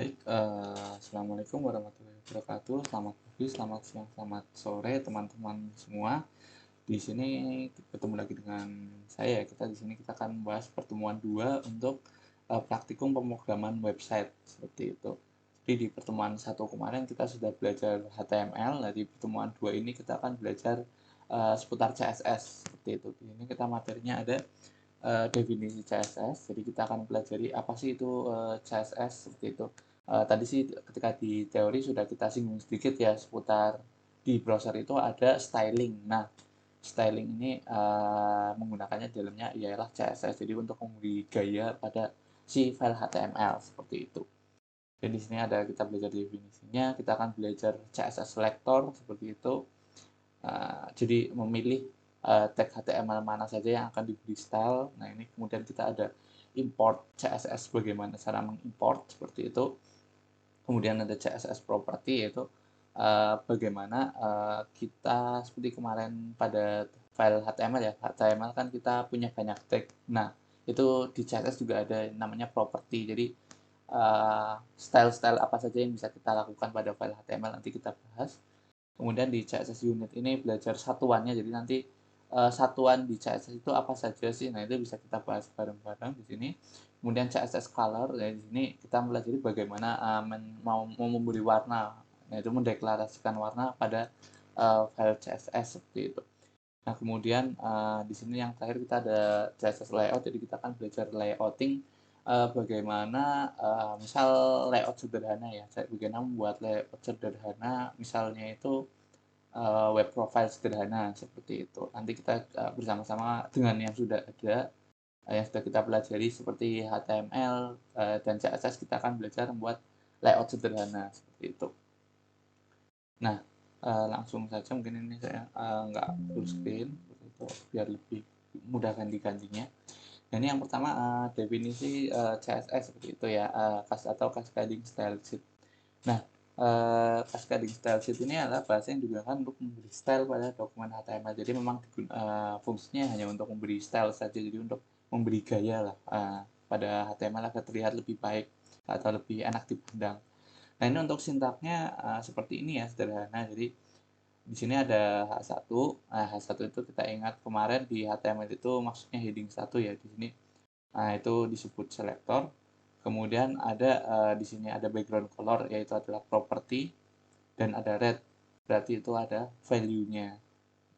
Baik, assalamualaikum warahmatullahi wabarakatuh. Selamat pagi, selamat siang, selamat sore, teman-teman semua. Di sini ketemu lagi dengan saya. Kita akan membahas pertemuan dua untuk praktikum pemrograman website seperti itu. Jadi di pertemuan satu kemarin kita sudah belajar HTML. Nah, di pertemuan dua ini kita akan belajar seputar CSS seperti itu. Di sini kita materinya ada definisi CSS. Jadi kita akan pelajari apa sih itu CSS seperti itu. Tadi sih ketika di teori sudah kita singgung sedikit ya seputar di browser itu ada styling. Nah, styling ini menggunakannya di dalamnya ialah CSS. Jadi untuk memberi gaya pada si file HTML seperti itu. Dan di sini ada kita belajar definisinya, kita akan belajar CSS selector seperti itu. Jadi memilih tag HTML mana saja yang akan diberi style. Nah, ini kemudian kita ada import CSS, bagaimana cara mengimport seperti itu. Kemudian ada CSS property, yaitu bagaimana kita seperti kemarin pada file HTML ya. HTML kan kita punya banyak tag. Nah, itu di CSS juga ada namanya property. Jadi style-style apa saja yang bisa kita lakukan pada file HTML nanti kita bahas. Kemudian di CSS unit ini belajar satuannya, jadi nanti satuan di CSS itu apa saja sih. Nah, itu bisa kita bahas bareng-bareng di sini. Kemudian CSS color, ya di sini kita mempelajari bagaimana mau memberi warna, yaitu mendeklarasikan warna pada file CSS seperti itu. Nah, kemudian di sini yang terakhir kita ada CSS layout, jadi kita akan belajar layouting, bagaimana misal layout sederhana ya, bagaimana membuat layout sederhana, misalnya itu web profile sederhana seperti itu. Nanti kita bersama-sama dengan yang sudah ada, yang sudah kita pelajari seperti HTML dan CSS, kita akan belajar membuat layout sederhana seperti itu. Nah, langsung saja mungkin ini saya nggak full screen seperti itu biar lebih mudah ganti-gantinya. Nah, ini yang pertama definisi CSS seperti itu ya, atau cascading style sheet. Nah, cascading style sheet ini adalah bahasa yang digunakan untuk memberi style pada dokumen HTML. Jadi memang fungsinya hanya untuk memberi style saja, jadi untuk memberi gaya lah pada HTML agar terlihat lebih baik atau lebih enak dipandang. Nah, ini untuk sintaknya seperti ini ya, sederhana. Jadi di sini ada H1. Nah, H1 itu kita ingat kemarin di HTML itu maksudnya heading 1 ya di sini. Nah, itu disebut selector. Kemudian ada di sini ada background color, yaitu adalah property, dan ada red, berarti itu ada value-nya.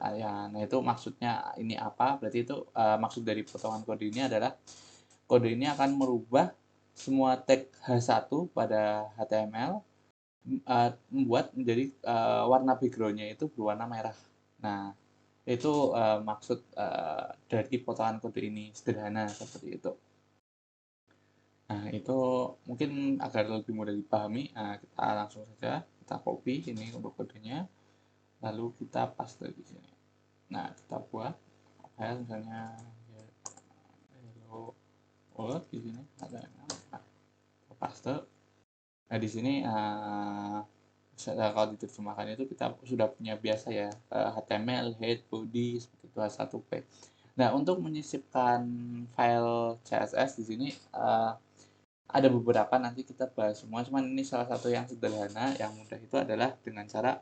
Nah, itu maksudnya ini apa? Berarti itu maksud dari potongan kode ini adalah kode ini akan merubah semua tag H1 pada HTML, membuat menjadi warna background-nya itu berwarna merah. Nah, itu maksud dari potongan kode ini, sederhana seperti itu. Nah, itu mungkin agar lebih mudah dipahami. Nah, kita langsung saja kita copy ini untuk kodenya, lalu kita paste di sini. Nah, kita buat file misalnya hello world di sini ada. Nah, kita paste. Nah, di sini kalau diterjemahkan itu kita sudah punya biasa ya, HTML, head, body, seperti itu, H1P. Nah, untuk menyisipkan file CSS di sini ada beberapa, nanti kita bahas semua, cuman ini salah satu yang sederhana, yang mudah itu adalah dengan cara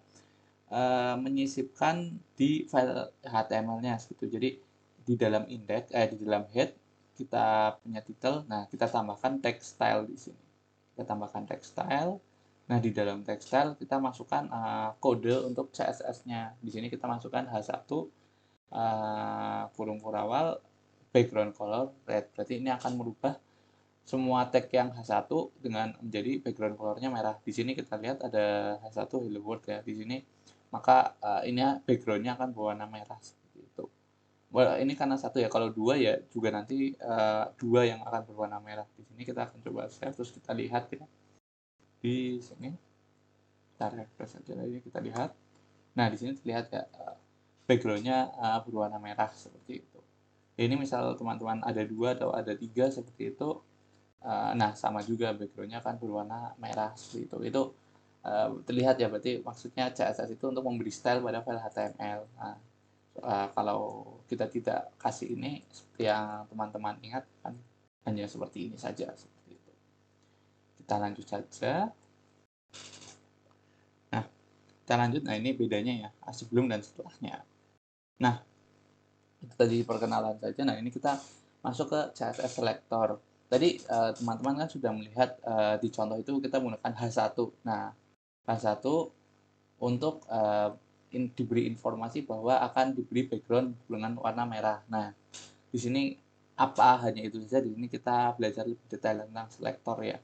menyisipkan di file HTML-nya gitu. Jadi di dalam index, di dalam head kita punya title, nah kita tambahkan text style di sini. Kita tambahkan text style. Nah, di dalam text style kita masukkan kode untuk CSS-nya. Di sini kita masukkan H1 kurung kurawal background color red. Berarti ini akan merubah semua tag yang H1 dengan menjadi background colornya merah. Di sini kita lihat ada H1 hello world ya di sini. Maka ini backgroundnya akan berwarna merah seperti itu. Well, ini karena satu ya. Kalau dua ya juga nanti dua yang akan berwarna merah. Di sini kita akan coba save, terus kita lihat ya. Di sini kita refresh aja lagi, kita lihat. Nah, di sini terlihat ya backgroundnya berwarna merah seperti itu. Ini misal teman-teman ada dua atau ada tiga seperti itu, nah sama juga backgroundnya akan berwarna merah seperti itu. Itu terlihat ya, berarti maksudnya CSS itu untuk memberi style pada file HTML. Nah, kalau kita tidak kasih ini, seperti yang teman-teman ingat kan hanya seperti ini saja seperti itu. Kita lanjut saja. Nah, kita lanjut. Nah, ini bedanya ya, sebelum dan setelahnya. Nah, itu tadi perkenalan saja. Nah, ini kita masuk ke CSS Selector. Tadi teman-teman kan sudah melihat di contoh itu kita menggunakan H1. Nah, H1 untuk diberi informasi bahwa akan diberi background dengan warna merah. Nah, di sini apa hanya itu saja, di sini kita belajar lebih detail tentang selector ya.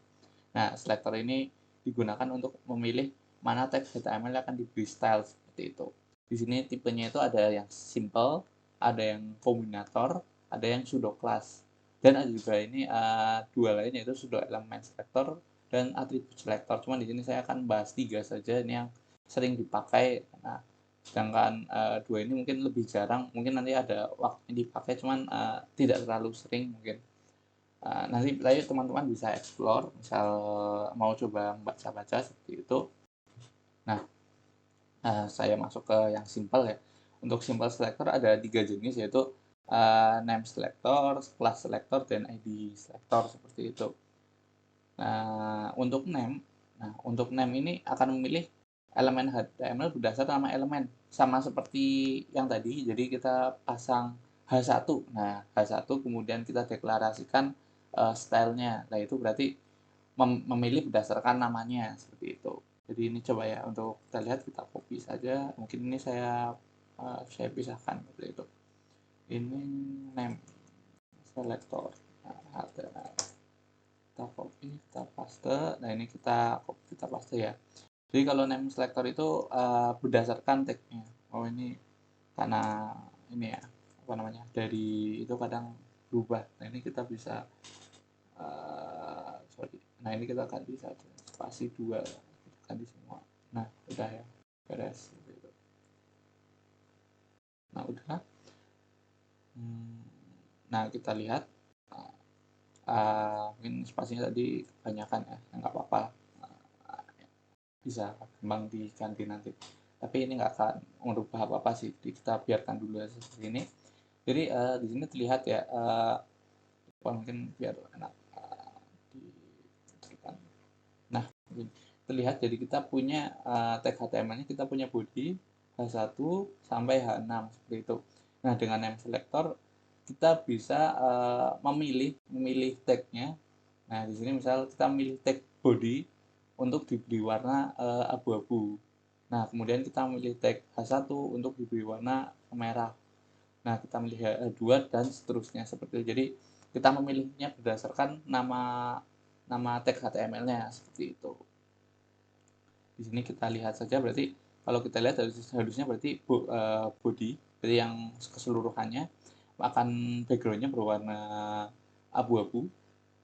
Nah, selector ini digunakan untuk memilih mana tag HTML yang akan diberi style seperti itu. Di sini tipenya itu ada yang simple, ada yang kombinator, ada yang pseudo class. Dan ada juga ini dua lainnya, yaitu pseudo element selector dan atribut selector. Cuman di sini saya akan bahas tiga saja ini yang sering dipakai. Nah, sedangkan dua ini mungkin lebih jarang, mungkin nanti ada waktunya dipakai, cuman tidak terlalu sering mungkin. Nanti teman-teman bisa explore, misal mau coba baca-baca seperti itu. Nah, saya masuk ke yang simple ya. Untuk simple selector ada 3 jenis, yaitu name selector, class selector, dan ID selector seperti itu. Nah, untuk name ini akan memilih elemen HTML berdasarkan nama elemen, sama seperti yang tadi. Jadi kita pasang H1. Nah, H1 kemudian kita deklarasikan stylenya. Nah, itu berarti memilih berdasarkan namanya seperti itu. Jadi ini coba ya, untuk kita lihat, kita copy saja. Mungkin ini saya pisahkan seperti itu. Ini name selector. Nah, kita copy, kita paste. Nah, ini kita copy, kita paste ya. Jadi kalau name selector itu berdasarkan tagnya. Oh, ini karena ini ya, apa namanya, dari itu kadang berubah. Nah, ini kita bisa nah ini kita ganti saja spasi 2, kita ganti semua. Nah, udah ya, beres gitu. Nah, udah. Nah, kita lihat mungkin spasinya tadi kebanyakan ya, nggak apa-apa, bisa gampang diganti nanti, tapi ini nggak akan merubah apa-apa sih, jadi kita biarkan dulu aja seperti ini. Jadi di sini terlihat ya, mungkin biar enak nah, terlihat, jadi kita punya tag HTML-nya, kita punya body H1 sampai H6 seperti itu. Nah, dengan name selector kita bisa memilih tagnya. Nah, di sini misal kita memilih tag body untuk diberi warna abu-abu. Nah, kemudian kita memilih tag H1 untuk diberi warna merah. Nah, kita memilih H2 dan seterusnya seperti itu. Jadi kita memilihnya berdasarkan nama tag HTML-nya seperti itu. Di sini kita lihat saja, berarti kalau kita lihat harusnya berarti body, berarti yang keseluruhannya akan background-nya berwarna abu-abu.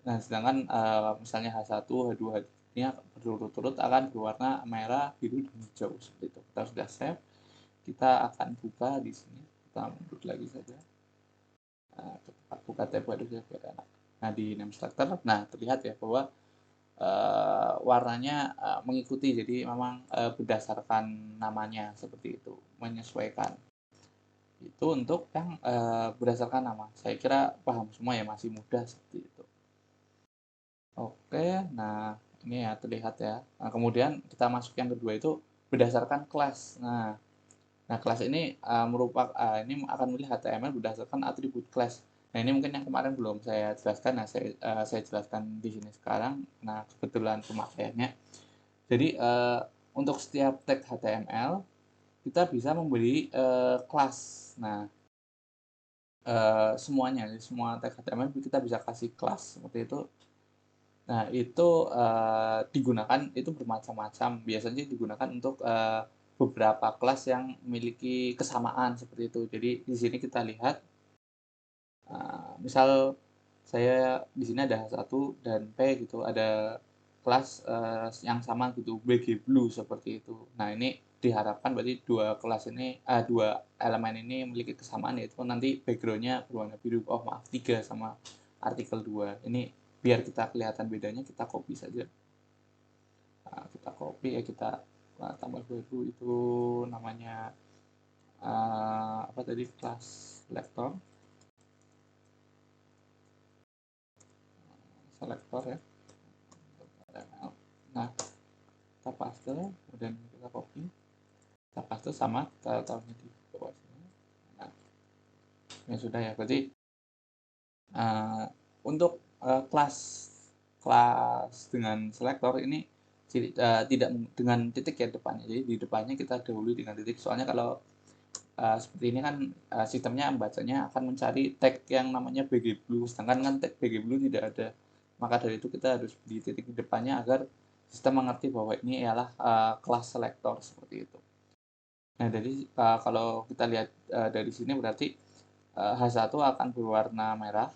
Nah, sedangkan misalnya H1, H2, H3-nya berturut-turut akan berwarna merah, biru, dan hijau seperti itu. Kita sudah save. Kita akan buka di sini. Kita mundur lagi saja. Kita buka tab baru saja biar enak. Nah, di name selector, nah terlihat ya bahwa warnanya mengikuti, jadi memang berdasarkan namanya seperti itu, menyesuaikan. Itu untuk yang berdasarkan nama. Saya kira paham semua ya, masih mudah seperti itu. Oke, nah ini ya terlihat ya. Nah, kemudian kita masuk yang kedua, itu berdasarkan kelas. Nah kelas ini ini akan melihat HTML berdasarkan atribut kelas. Nah, ini mungkin yang kemarin belum saya jelaskan. Nah, saya jelaskan di sini sekarang. Nah, kebetulan pemakaiannya. Jadi untuk setiap tag HTML kita bisa memberi kelas. Nah, semuanya, semua tag HTML kita bisa kasih kelas seperti itu. Nah, itu digunakan, itu bermacam-macam. Biasanya digunakan untuk beberapa kelas yang memiliki kesamaan seperti itu. Jadi di sini kita lihat, misal saya di sini ada H1 dan P gitu, ada kelas yang sama gitu, BG Blue seperti itu. Nah, ini diharapkan berarti dua kelas ini, dua elemen ini memiliki kesamaan, yaitu nanti backgroundnya berwarna biru. Oh maaf, 3 sama artikel 2. Ini biar kita kelihatan bedanya, kita copy saja. Nah, kita copy ya, kita tambah baru, itu namanya apa tadi, kelas selector ya. Nah, kita paste, kemudian kita copy, kita paste sama kita taruhnya di bawah sini. Nah, ya sudah ya, berarti untuk kelas dengan selektor ini tidak dengan titik ya depannya. Jadi di depannya kita dahului dengan titik. Soalnya kalau seperti ini kan sistemnya bacanya akan mencari tag yang namanya bgblue, sedangkan kan tag bgblue tidak ada. Maka dari itu kita harus di titik di depannya agar sistem mengerti bahwa ini ialah kelas selektor seperti itu. Nah, jadi kalau kita lihat dari sini berarti H1 akan berwarna merah.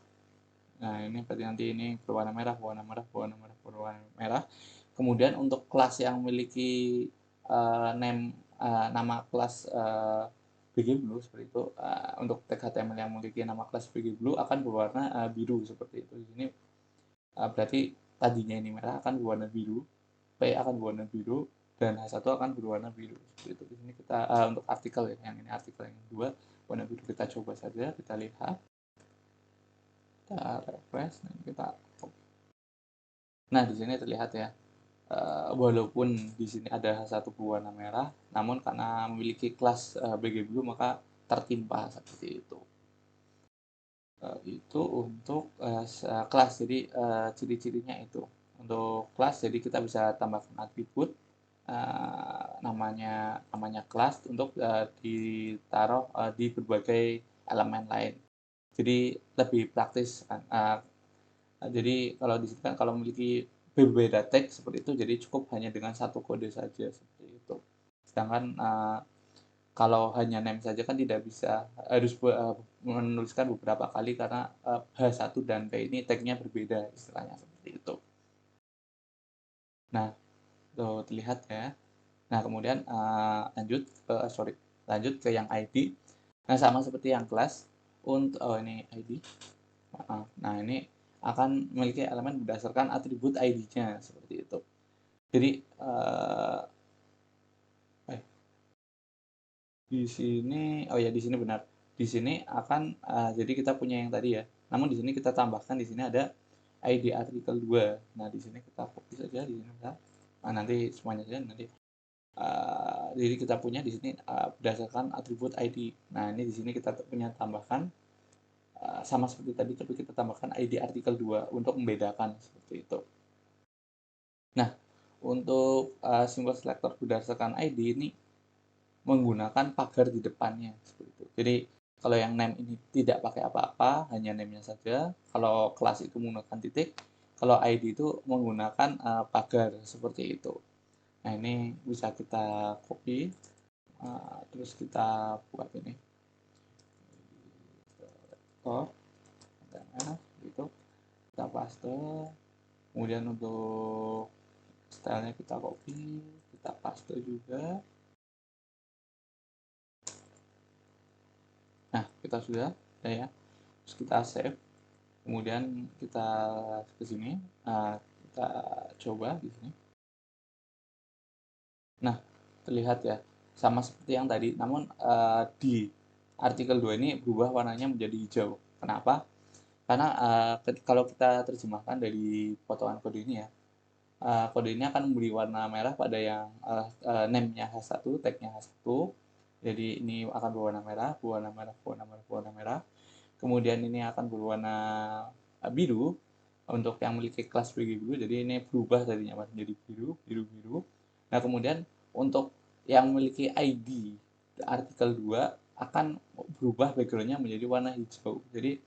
Nah, ini berarti nanti ini berwarna merah, berwarna merah, berwarna merah, berwarna merah. Kemudian untuk kelas yang memiliki nama kelas bgblue seperti itu, untuk tag HTML yang memiliki nama kelas bgblue akan berwarna biru seperti itu. Di sini berarti tadinya ini merah akan berwarna biru, P akan berwarna biru, dan H1 akan berwarna biru seperti itu. Di sini kita untuk artikel ya, yang ini artikel yang kedua warna biru, kita coba saja, kita lihat, kita refresh dan kita copy. Nah, di sini terlihat ya, walaupun di sini ada H1 berwarna merah, namun karena memiliki kelas bgblue maka tertimpa seperti itu. Itu untuk kelas. Jadi ciri-cirinya itu untuk kelas. Jadi kita bisa tambahkan atribut namanya kelas untuk ditaruh di berbagai elemen lain. Jadi lebih praktis kan. Jadi kalau di sini kan kalau memiliki berbeda tag seperti itu, jadi cukup hanya dengan satu kode saja seperti itu. Sedangkan kalau hanya name saja kan tidak bisa, harus menuliskan beberapa kali karena H1 dan P ini tagnya berbeda istilahnya seperti itu. Nah, tuh terlihat ya. Nah, kemudian lanjut ke yang ID. Nah, sama seperti yang kelas untuk ini ID. Nah, ini akan memiliki elemen berdasarkan atribut ID-nya seperti itu. Jadi di sini, oh ya, di sini benar. Di sini akan jadi kita punya yang tadi ya. Namun di sini kita tambahkan, di sini ada ID artikel 2. Nah, di sini kita copy saja di sini. Nah, nanti semuanya saja nanti. Jadi kita punya di sini berdasarkan atribut ID. Nah, ini di sini kita punya tambahkan sama seperti tadi, tapi kita tambahkan ID artikel 2 untuk membedakan seperti itu. Nah, untuk simbol selektor berdasarkan ID ini menggunakan pagar di depannya seperti itu. Jadi kalau yang name ini tidak pakai apa-apa, hanya name-nya saja. Kalau kelas itu menggunakan titik, kalau ID itu menggunakan pagar seperti itu. Nah, ini bisa kita copy, terus kita buat ini. Gitu. Kita paste. Kemudian untuk stylenya kita copy, kita paste juga. Nah, kita sudah ya. Terus kita save. Kemudian kita ke sini, kita coba di sini. Nah, terlihat ya, sama seperti yang tadi, namun di artikel 2 ini berubah warnanya menjadi hijau. Kenapa? Karena kalau kita terjemahkan dari potongan kode ini ya, kode ini akan memberi warna merah pada yang name-nya H1, tag-nya H1. Jadi ini akan berwarna merah, berwarna merah, berwarna merah, berwarna merah. Kemudian ini akan berwarna biru untuk yang memiliki kelas bgblue. Jadi ini berubah tadinya menjadi biru, biru, biru. Nah, kemudian untuk yang memiliki ID artikel 2 akan berubah backgroundnya menjadi warna hijau. Jadi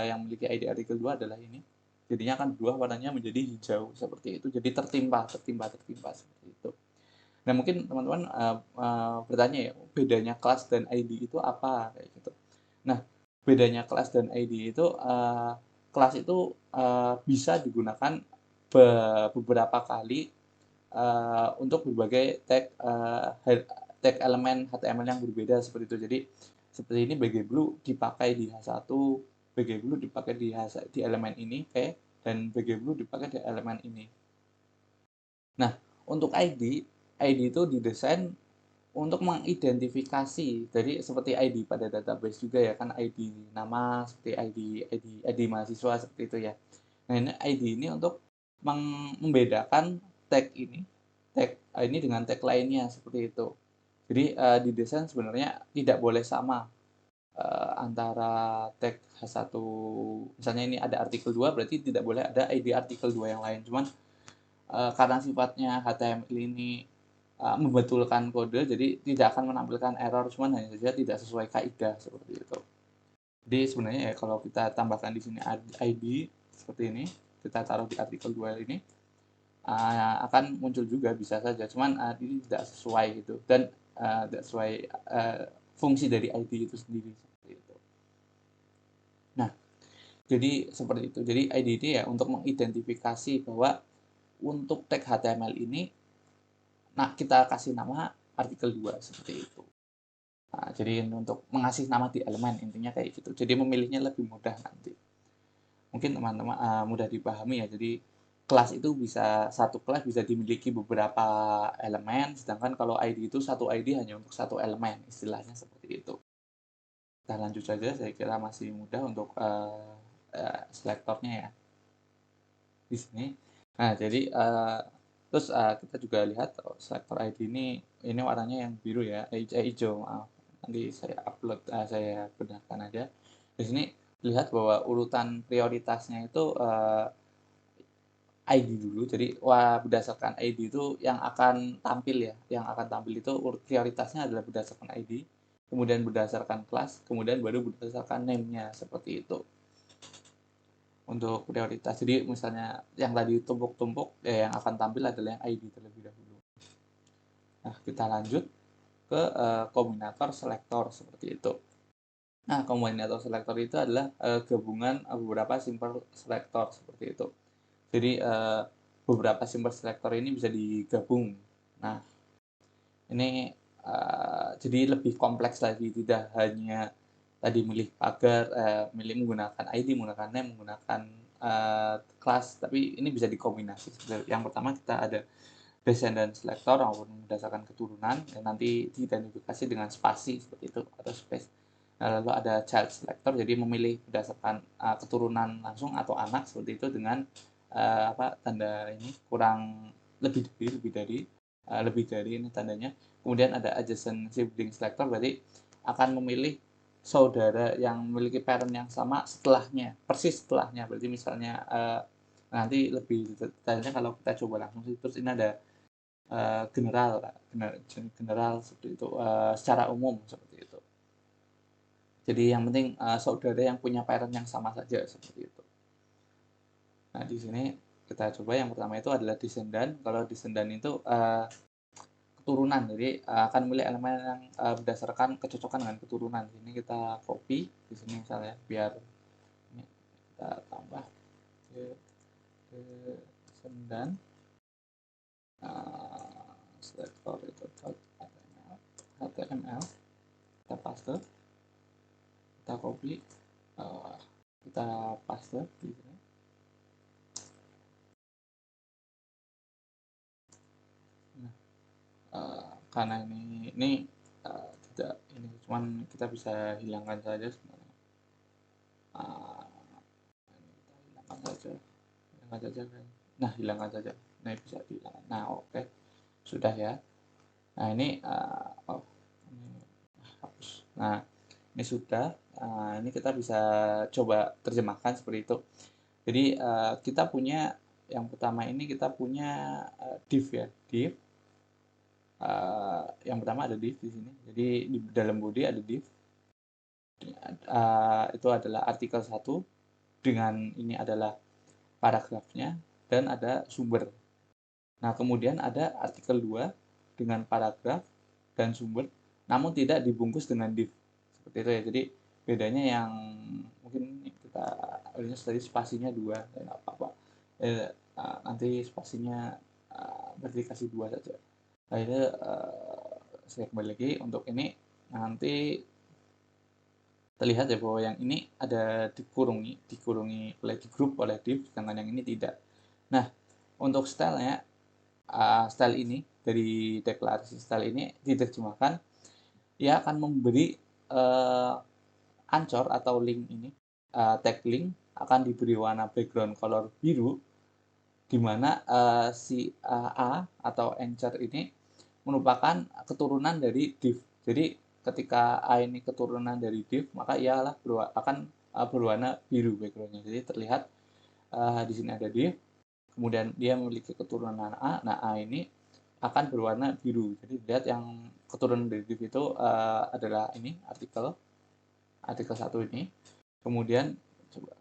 yang memiliki ID artikel 2 adalah ini. Jadinya akan berubah warnanya menjadi hijau seperti itu. Jadi tertimpa seperti itu. Nah, mungkin teman-teman bertanya ya, bedanya kelas dan ID itu apa kayak gitu. Nah, bedanya kelas dan ID itu kelas itu bisa digunakan beberapa kali untuk berbagai tag elemen HTML yang berbeda seperti itu. Jadi seperti ini bgblue dipakai di H1, bgblue dipakai di elemen ini, dan bgblue dipakai di elemen ini. Nah, untuk ID itu didesain untuk mengidentifikasi. Jadi seperti ID pada database juga ya, kan ID nama seperti ID mahasiswa seperti itu ya. Nah, ini ID ini untuk membedakan tag ini dengan tag lainnya seperti itu. Jadi di desain sebenarnya tidak boleh sama antara tag H1, misalnya ini ada artikel 2 berarti tidak boleh ada ID artikel 2 yang lain. Cuman karena sifatnya HTML ini membetulkan kode, jadi tidak akan menampilkan error, cuman hanya saja tidak sesuai kaidah seperti itu. Jadi sebenarnya ya kalau kita tambahkan di sini ID seperti ini, kita taruh di artikel 2 ini, akan muncul juga bisa saja, cuman ini tidak sesuai gitu, dan tidak sesuai fungsi dari ID itu sendiri seperti itu. Nah, jadi seperti itu. Jadi ID ini ya untuk mengidentifikasi bahwa untuk tag HTML ini, nah kita kasih nama artikel 2 seperti itu. Nah, jadi untuk mengasih nama di elemen intinya kayak gitu. Jadi memilihnya lebih mudah nanti. Mungkin teman-teman mudah dipahami ya. Jadi kelas itu satu kelas bisa dimiliki beberapa elemen, sedangkan kalau ID itu satu ID hanya untuk satu elemen, istilahnya seperti itu. Kita lanjut saja, saya kira masih mudah untuk selektornya ya di sini. Nah, jadi terus kita juga lihat selektor ID ini warnanya yang biru ya, hijau, maaf. Nanti saya upload, saya benarkan aja. Di sini lihat bahwa urutan prioritasnya itu ID dulu. Jadi berdasarkan ID itu yang akan tampil ya, yang akan tampil itu prioritasnya adalah berdasarkan ID, kemudian berdasarkan kelas, kemudian baru berdasarkan name-nya seperti itu. Untuk prioritas, jadi misalnya yang tadi tumpuk-tumpuk ya yang akan tampil adalah yang ID terlebih dahulu. Nah, kita lanjut ke kombinator selektor seperti itu. Nah, kombinator selektor itu adalah gabungan beberapa simple selektor seperti itu. Jadi beberapa simple selektor ini bisa digabung. Nah, ini jadi lebih kompleks lagi, tidak hanya tadi milih pagar, milih menggunakan ID, menggunakan name, menggunakan kelas, tapi ini bisa dikombinasi. Yang pertama kita ada descendant selector maupun berdasarkan keturunan, dan nanti diidentifikasi dengan spasi seperti itu atau space. Nah, lalu ada child selector, jadi memilih berdasarkan keturunan langsung atau anak seperti itu dengan tanda ini kurang lebih dari ini tandanya. Kemudian ada adjacent sibling selector, berarti akan memilih saudara yang memiliki parent yang sama setelahnya, persis setelahnya. Berarti misalnya nanti lebih detailnya kalau kita coba langsung sih. Terus ini ada general seperti itu, secara umum seperti itu. Jadi yang penting saudara yang punya parent yang sama saja seperti itu. Nah, di sini kita coba yang pertama itu adalah descendant. Kalau descendant itu keturunan, jadi akan memilih elemen yang berdasarkan kecocokan dengan keturunan. Ini kita copy di sini misalnya biar ini kita tambah descendant selector itu HTML, kita paste, kita copy, kita paste di sini. Nah, karena ini tidak ini, cuman kita bisa hilangkan saja sebenarnya. Ini kita hilangkan saja kan. Nah, hilangkan saja. Nah, bisa dihilangkan. Nah, oke. Sudah ya. Nah, ini ini hapus. Nah, ini sudah. Ini kita bisa coba terjemahkan seperti itu. Jadi kita punya yang pertama ini kita punya div ya, div. Yang pertama ada div di sini. Jadi di dalam body ada div. Itu adalah artikel 1 dengan ini adalah paragrafnya dan ada sumber. Nah, kemudian ada artikel 2 dengan paragraf dan sumber, namun tidak dibungkus dengan div. Seperti itu ya. Jadi bedanya yang mungkin kita ini tadi spasinya 2 dan apa-apa. Nanti spasinya berarti kasih 2 saja. Nah, ini saya kembali lagi untuk ini nanti terlihat ya bahwa yang ini ada dikurungi oleh di grup oleh div, sedangkan yang ini tidak. Nah, untuk stylenya style ini dari deklarasi style ini diterjemahkan, ia akan memberi ancor atau link ini, tag link akan diberi warna background color biru di mana si A atau encer ini merupakan keturunan dari div. Jadi ketika A ini keturunan dari div, maka ialah akan berwarna biru backgroundnya. Jadi terlihat di sini ada div, kemudian dia memiliki keturunan A. Nah, A ini akan berwarna biru. Jadi lihat yang keturunan dari div itu adalah ini artikel 1 ini. Kemudian coba,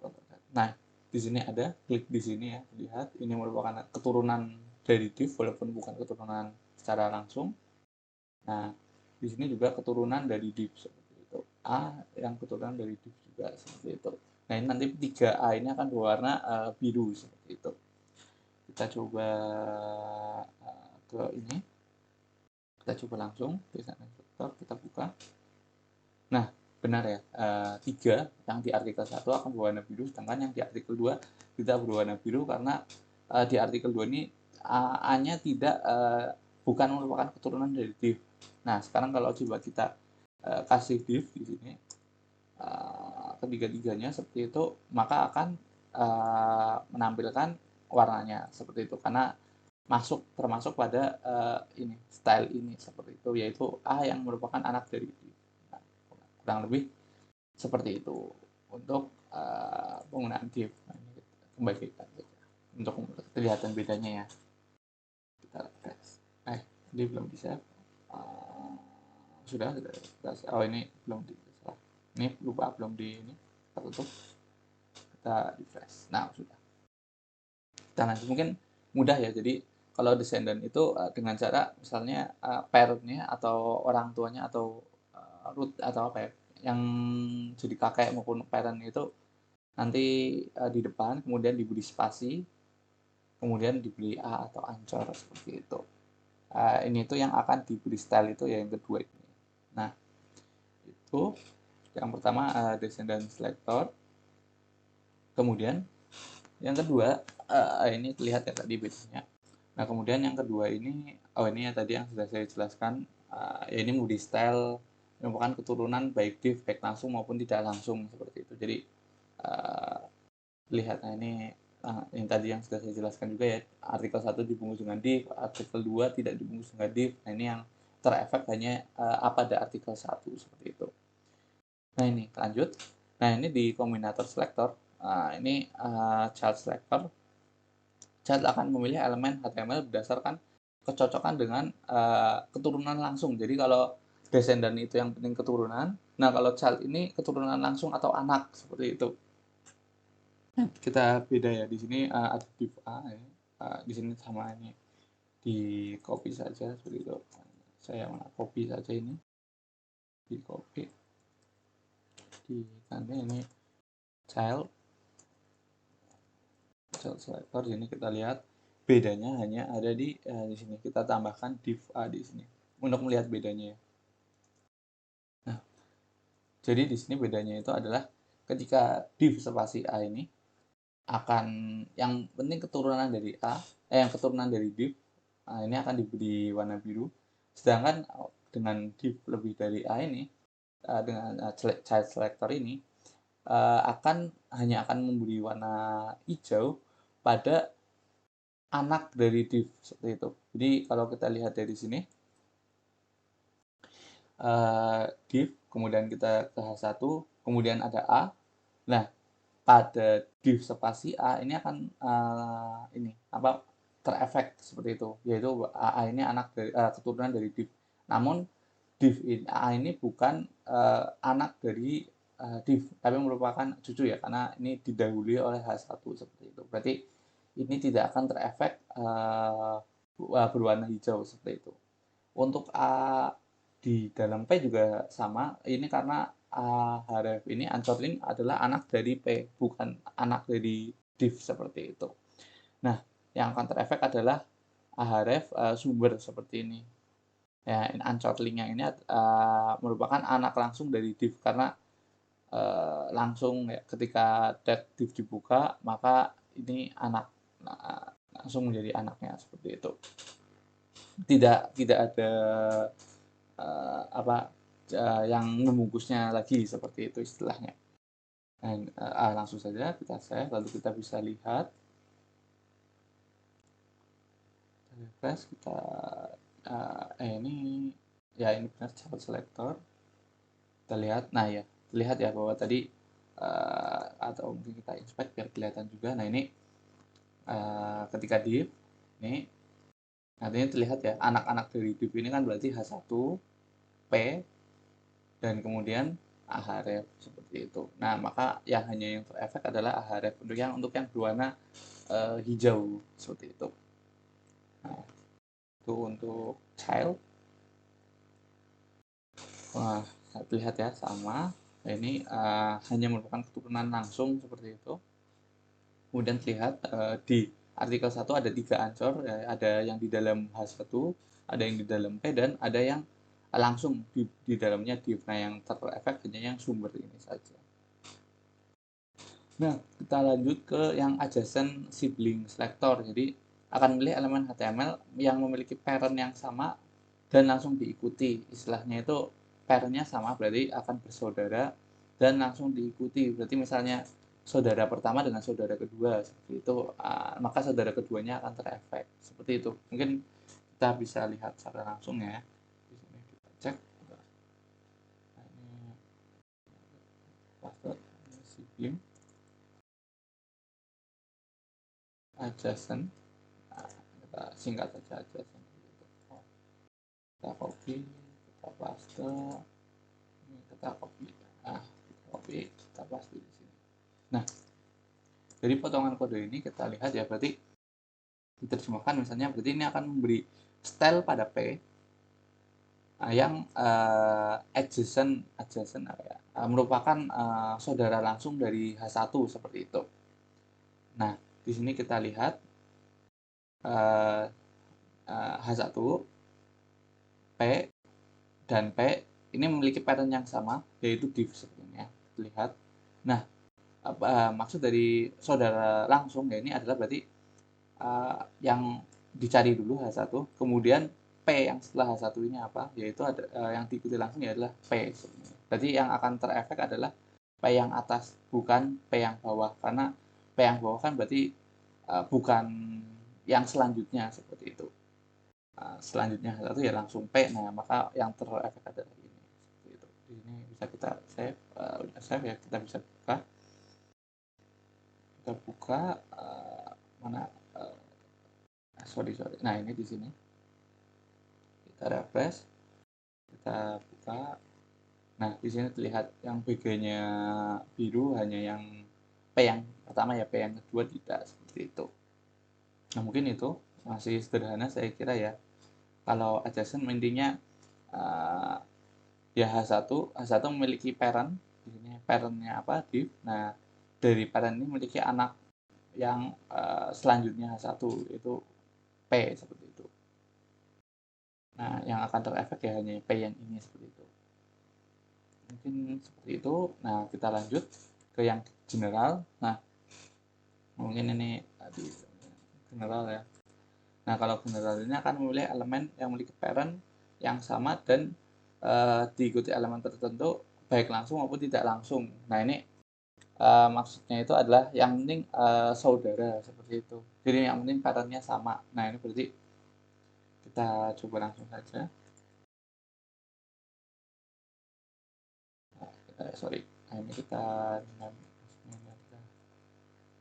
nah di sini ada, klik di sini ya, lihat ini merupakan keturunan dari div walaupun bukan keturunan secara langsung. Nah, di sini juga keturunan dari div seperti itu. A yang keturunan dari div juga seperti itu. Nah, ini nanti 3A ini akan berwarna biru seperti itu. Kita coba ke ini. Kita coba langsung desain instructor, kita buka. Nah, benar ya, 3 yang di artikel 1 akan berwarna biru, sedangkan yang di artikel 2 tidak berwarna biru karena di artikel 2 ini A-nya tidak bukan merupakan keturunan dari div. Nah, sekarang kalau coba kita kasih div di sini ketiga-tiganya seperti itu, maka akan menampilkan warnanya seperti itu karena termasuk pada ini style ini seperti itu, yaitu A yang merupakan anak dari div. Nah, kurang lebih seperti itu untuk penggunaan div. Nah, ini kembalikan untuk kelihatan bedanya ya. Kita refresh. Ini belum bisa. Sudah. Oh, ini belum di. Ini lupa belum di ini. Kita tutup. Kita refresh. Nah, sudah. Kita lanjut, mungkin mudah ya. Jadi kalau descendant itu dengan cara misalnya parentnya atau orang tuanya atau root atau apa ya, yang jadi kakek maupun parent itu nanti di depan, kemudian diberi spasi, kemudian diberi A atau ancor seperti itu. Ini tuh yang akan diberi style itu ya yang kedua ini. Nah, itu yang pertama descendant selector. Kemudian yang kedua ini terlihat ya tadi bedanya. Nah, kemudian yang kedua ini, ini ya tadi yang sudah saya jelaskan, ya ini Moody style merupakan keturunan baik div, baik langsung maupun tidak langsung seperti itu. Jadi lihat, nah ini yang tadi yang sudah saya jelaskan juga ya, artikel 1 dibungkus dengan div, artikel 2 tidak dibungkus dengan div. Nah, ini yang terefek hanya pada artikel 1 seperti itu. Nah, ini lanjut. Nah, ini di kombinator selector, ini child selector. Child akan memilih elemen HTML berdasarkan kecocokan dengan keturunan langsung. Jadi kalau descendant itu yang penting keturunan, nah kalau child ini keturunan langsung atau anak seperti itu. Kita beda ya, di sini ada div A ya. Di sini sama ini, di copy saja seperti itu. Saya copy saja ini, di copy, di nanti ini child selector. Ini kita lihat bedanya hanya ada di sini. Kita tambahkan div A di sini untuk melihat bedanya ya. Nah, jadi di sini bedanya itu adalah ketika div spasi A ini akan yang penting keturunan dari A, yang keturunan dari div ini akan diberi warna biru. Sedangkan dengan div lebih dari A ini, dengan child selector ini hanya akan memberi warna hijau pada anak dari div seperti itu. Jadi kalau kita lihat dari sini, div, kemudian kita ke H1, kemudian ada A. Nah, pada div spasi A ini akan terefek seperti itu, yaitu A ini anak dari keturunan dari div. Namun div ini A ini bukan anak dari div, tapi merupakan cucu ya, karena ini didahului oleh H1 seperti itu. Berarti ini tidak akan terefek berwarna hijau seperti itu. Untuk A di dalam P juga sama, ini karena href ini unsorting adalah anak dari P, bukan anak dari div seperti itu. Nah, yang akan terefek adalah href sumber seperti ini. Ya, unsortingnya ini merupakan anak langsung dari div karena langsung ya, ketika tag div dibuka, maka ini anak langsung menjadi anaknya seperti itu. Tidak ada yang membungkusnya lagi seperti itu istilahnya. Dan langsung saja kita save, lalu kita bisa lihat refresh, kita ini ya, ini benar child selector. Kita lihat, nah ya, terlihat ya bahwa tadi atau mungkin kita inspect biar kelihatan juga. Nah ini ketika div ini nantinya terlihat ya, anak-anak dari div ini kan berarti H1, P, dan kemudian ahref seperti itu. Nah maka yang hanya yang terefek adalah ahref untuk yang berwarna hijau seperti itu. Nah itu untuk child. Wah, terlihat ya sama. Nah, ini hanya merupakan keturunan langsung seperti itu. Kemudian terlihat di artikel 1 ada 3 ancor, ada yang di dalam H1, ada yang di dalam P, dan ada yang langsung di dalamnya div. Nah yang terefek hanya yang sumber ini saja. Nah kita lanjut ke yang adjacent sibling selector. Jadi akan memilih elemen HTML yang memiliki parent yang sama dan langsung diikuti. Istilahnya itu parentnya sama berarti akan bersaudara dan langsung diikuti. Berarti misalnya saudara pertama dengan saudara kedua seperti itu, maka saudara keduanya akan terefek seperti itu. Mungkin kita bisa lihat secara langsung ya. Di sini kita cek. Nah, ini cluster sibling adjacent. Nah, kita singkat saja adjacent. Kita copy, kita paste, ini kita copy. Nah, kita copy, kita paste di sini. Nah, dari potongan kode ini kita lihat ya, berarti diterjemahkan misalnya berarti ini akan memberi style pada P yang adjacent ya, merupakan saudara langsung dari H1 seperti itu. Nah, di sini kita lihat H1, P, dan P ini memiliki parent yang sama, yaitu div sebenarnya. Lihat. Nah, maksud dari saudara langsung ya ini adalah berarti yang dicari dulu H1, kemudian P yang setelah H1 ini apa, yaitu ada yang diikuti langsung ya adalah P sebenarnya. Berarti yang akan terefek adalah P yang atas, bukan P yang bawah, karena P yang bawah kan berarti bukan yang selanjutnya seperti itu. Selanjutnya H1 ya langsung P, nah maka yang terefek adalah ini seperti itu. Di sini bisa kita save, udah save ya, kita bisa buka mana sorry, nah ini di sini kita refresh, kita buka. Nah di sini terlihat yang BG-nya biru, hanya yang P yang pertama ya, P yang kedua tidak, seperti itu. Nah mungkin itu masih sederhana saya kira ya. Kalau adjacent intinya ya H1 memiliki parent. Di sini parentnya apa, div. Nah dari parent ini memiliki anak yang selanjutnya H1 itu P seperti itu. Nah yang akan terefek ya hanya P yang ini seperti itu. Mungkin seperti itu. Nah kita lanjut ke yang general. Nah mungkin ini tadi general ya. Nah kalau general ini akan memilih elemen yang memiliki parent yang sama dan diikuti elemen tertentu baik langsung maupun tidak langsung. Nah ini maksudnya itu adalah yang penting saudara seperti itu. Jadi yang penting parentnya sama. Nah ini berarti kita coba langsung saja. Sorry, nah, ini kita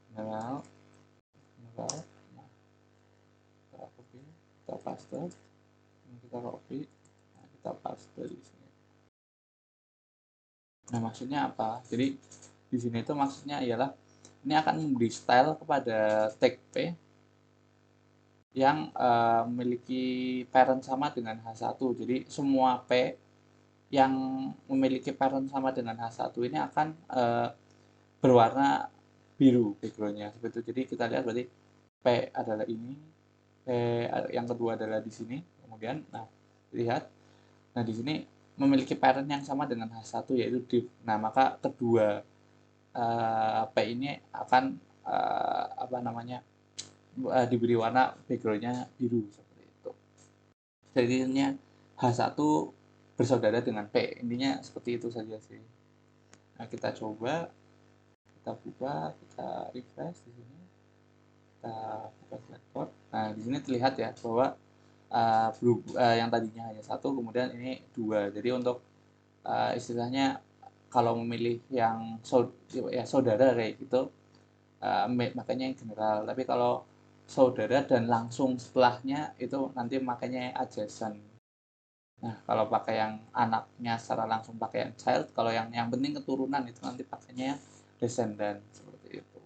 general, nah, kita copy, kita paste, ini kita copy, nah, kita paste di sini. Nah maksudnya apa? Jadi di sini itu maksudnya ialah ini akan memberi style kepada tag P yang memiliki parent sama dengan H1. Jadi semua P yang memiliki parent sama dengan H1 ini akan berwarna biru backgroundnya seperti itu. Jadi kita lihat berarti P adalah ini, P yang kedua adalah di sini, kemudian nah lihat, nah di sini memiliki parent yang sama dengan H1 yaitu div. Nah maka kedua P ini akan apa namanya diberi warna backgroundnya biru seperti itu. Jadinya H1 bersaudara dengan P, intinya seperti itu saja sih. Nah kita coba, kita buka, kita refresh di sini, kita buka selector. Nah Nah, di sini terlihat ya bahwa yang tadinya hanya satu kemudian ini dua. Jadi untuk istilahnya kalau memilih yang ya saudara kayak gitu, makanya yang general. Tapi kalau saudara dan langsung setelahnya itu nanti makanya adjacent. Nah, kalau pakai yang anaknya secara langsung pakai yang child, kalau yang penting keturunan itu nanti pakainya descendant seperti itu.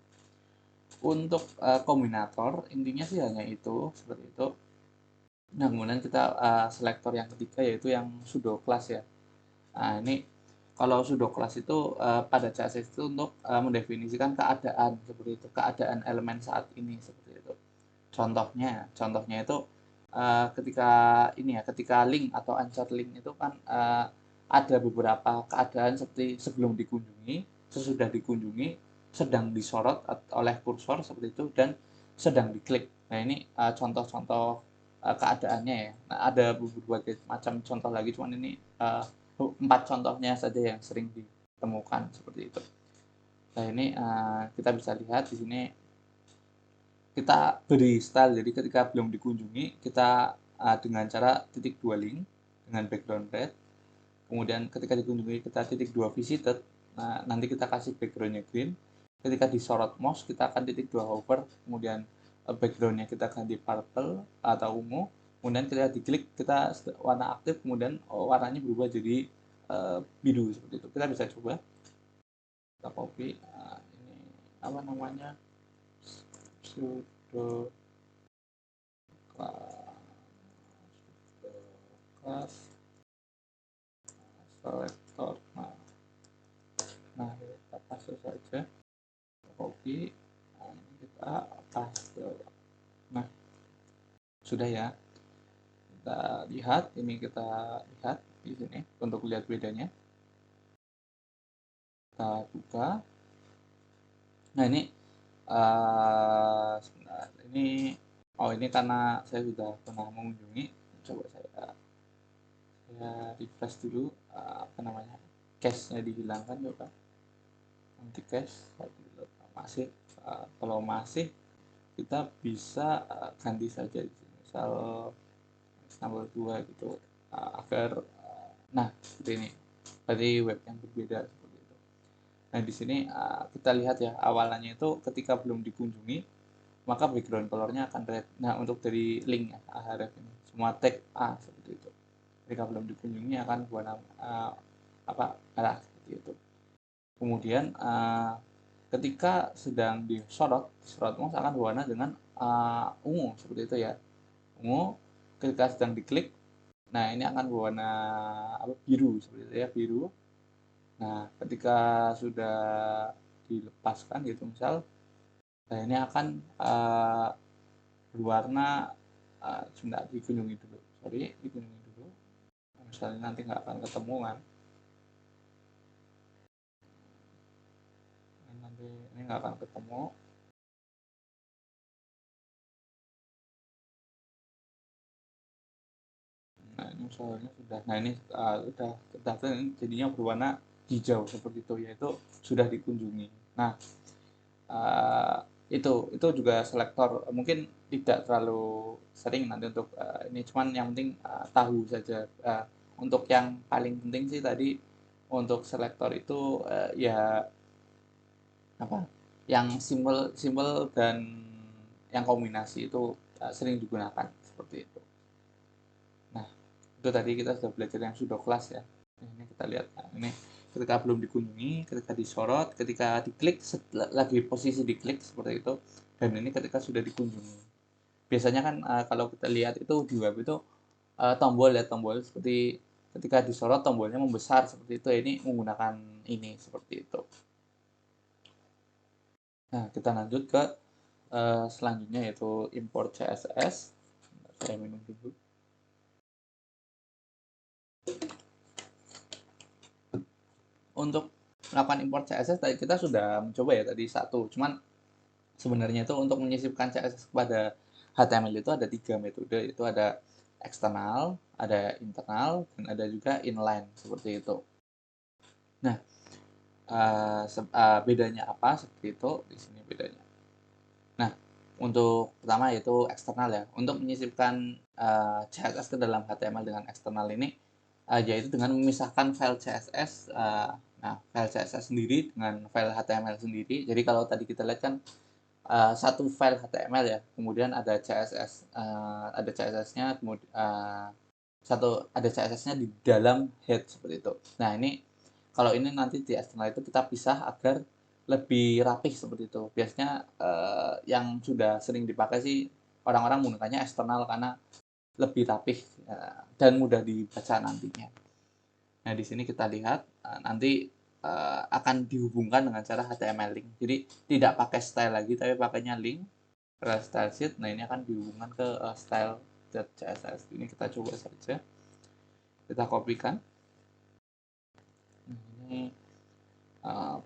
Untuk kombinator intinya sih hanya itu seperti itu. Nah, kemudian kita selektor yang ketiga yaitu yang pseudo class ya. Nah, ini kalau pseudo class itu pada CSS itu untuk mendefinisikan keadaan seperti itu, keadaan elemen saat ini seperti itu. Contohnya itu ketika ini ya, ketika link atau anchor link itu kan ada beberapa keadaan seperti sebelum dikunjungi, sesudah dikunjungi, sedang disorot oleh kursor seperti itu, dan sedang diklik. Nah, ini contoh-contoh keadaannya ya. Nah, ada berbagai macam contoh lagi, cuman ini 4 contohnya saja yang sering ditemukan seperti itu. Nah, ini kita bisa lihat di sini kita beri style. Jadi ketika belum dikunjungi, kita dengan cara titik 2 link dengan background red. Kemudian ketika dikunjungi kita titik 2 visited. Nah, nanti kita kasih backgroundnya green. Ketika disorot mouse kita akan titik 2 hover, kemudian backgroundnya kita ganti purple atau ungu. Kemudian ketika diklik kita warna aktif, kemudian warnanya berubah jadi biru seperti itu. Kita bisa coba. Kita copy ini apa namanya? Pseudo class selector. Nah, kita paste saja, copy, kita paste. Nah, sudah ya. Kita lihat, ini kita lihat di sini untuk lihat bedanya. Kita buka. Nah, ini sebentar. Ini karena saya sudah pernah mengunjungi. Coba saya refresh dulu, apa namanya, cache-nya dihilangkan coba, nanti cache masih, kalau masih kita bisa ganti saja di sini, misal nomor 2 gitu, agar nah seperti ini, berarti web yang berbeda seperti itu. Nah, di sini kita lihat ya, awalnya itu ketika belum dikunjungi maka background colornya akan red. Nah, untuk dari link ya, href ini semua tag A seperti itu. Ketika belum dikunjungi akan warna merah seperti itu. Kemudian ketika sedang disorot mouse akan berwarna dengan ungu seperti itu ya. Ungu. Ketika sedang diklik, nah ini akan berwarna biru seperti itu ya, biru. Nah, ketika sudah dilepaskan gitu misal, nah ini akan berwarna sebentar, dikunjungi dulu. Dikunjungi dulu. Misalnya nanti nggak akan ketemu kan. Nanti ini nggak akan ketemu. Nah, ini misalnya sudah. Nah, ini udah jadinya berwarna hijau seperti itu, yaitu sudah dikunjungi. Nah, uh, itu juga selektor mungkin tidak terlalu sering nanti untuk ini, cuman yang penting tahu saja. Untuk yang paling penting sih tadi untuk selektor itu ya apa, yang simple dan yang kombinasi itu sering digunakan seperti itu. Nah, itu tadi kita sudah belajar yang pseudo class ya. Ini kita lihat, nah, ini ketika belum dikunjungi, ketika disorot, ketika diklik, lagi posisi diklik seperti itu, dan ini ketika sudah dikunjungi. Biasanya kan kalau kita lihat itu di web itu tombol seperti ketika disorot tombolnya membesar seperti itu. Ini menggunakan ini seperti itu. Nah, kita lanjut ke selanjutnya yaitu import CSS. Saya minum dulu. Untuk melakukan import CSS tadi kita sudah mencoba ya tadi satu, cuman sebenarnya itu untuk menyisipkan CSS kepada HTML itu ada 3 metode, itu ada eksternal, ada internal, dan ada juga inline seperti itu. Nah, bedanya apa seperti itu di sini bedanya. Nah, Untuk pertama yaitu eksternal ya. Untuk menyisipkan, CSS ke dalam HTML dengan eksternal ini, yaitu dengan memisahkan file CSS, nah file CSS sendiri dengan file HTML sendiri. Jadi kalau tadi kita lihat kan, satu file HTML ya, kemudian ada CSS, ada CSS-nya, ada CSS-nya di dalam head seperti itu. Nah ini kalau ini nanti di eksternal itu kita pisah agar lebih rapih seperti itu. Biasanya, yang sudah sering dipakai sih orang-orang menggunakannya eksternal karena lebih rapih, dan mudah dibaca nantinya. Nah, di sini kita lihat, nanti, akan dihubungkan dengan cara HTML link. Jadi tidak pakai style lagi tapi pakainya link ke style sheet. Nah, ini akan dihubungkan ke, style.css. Ini kita coba saja. Kita kopikan. Nah, ini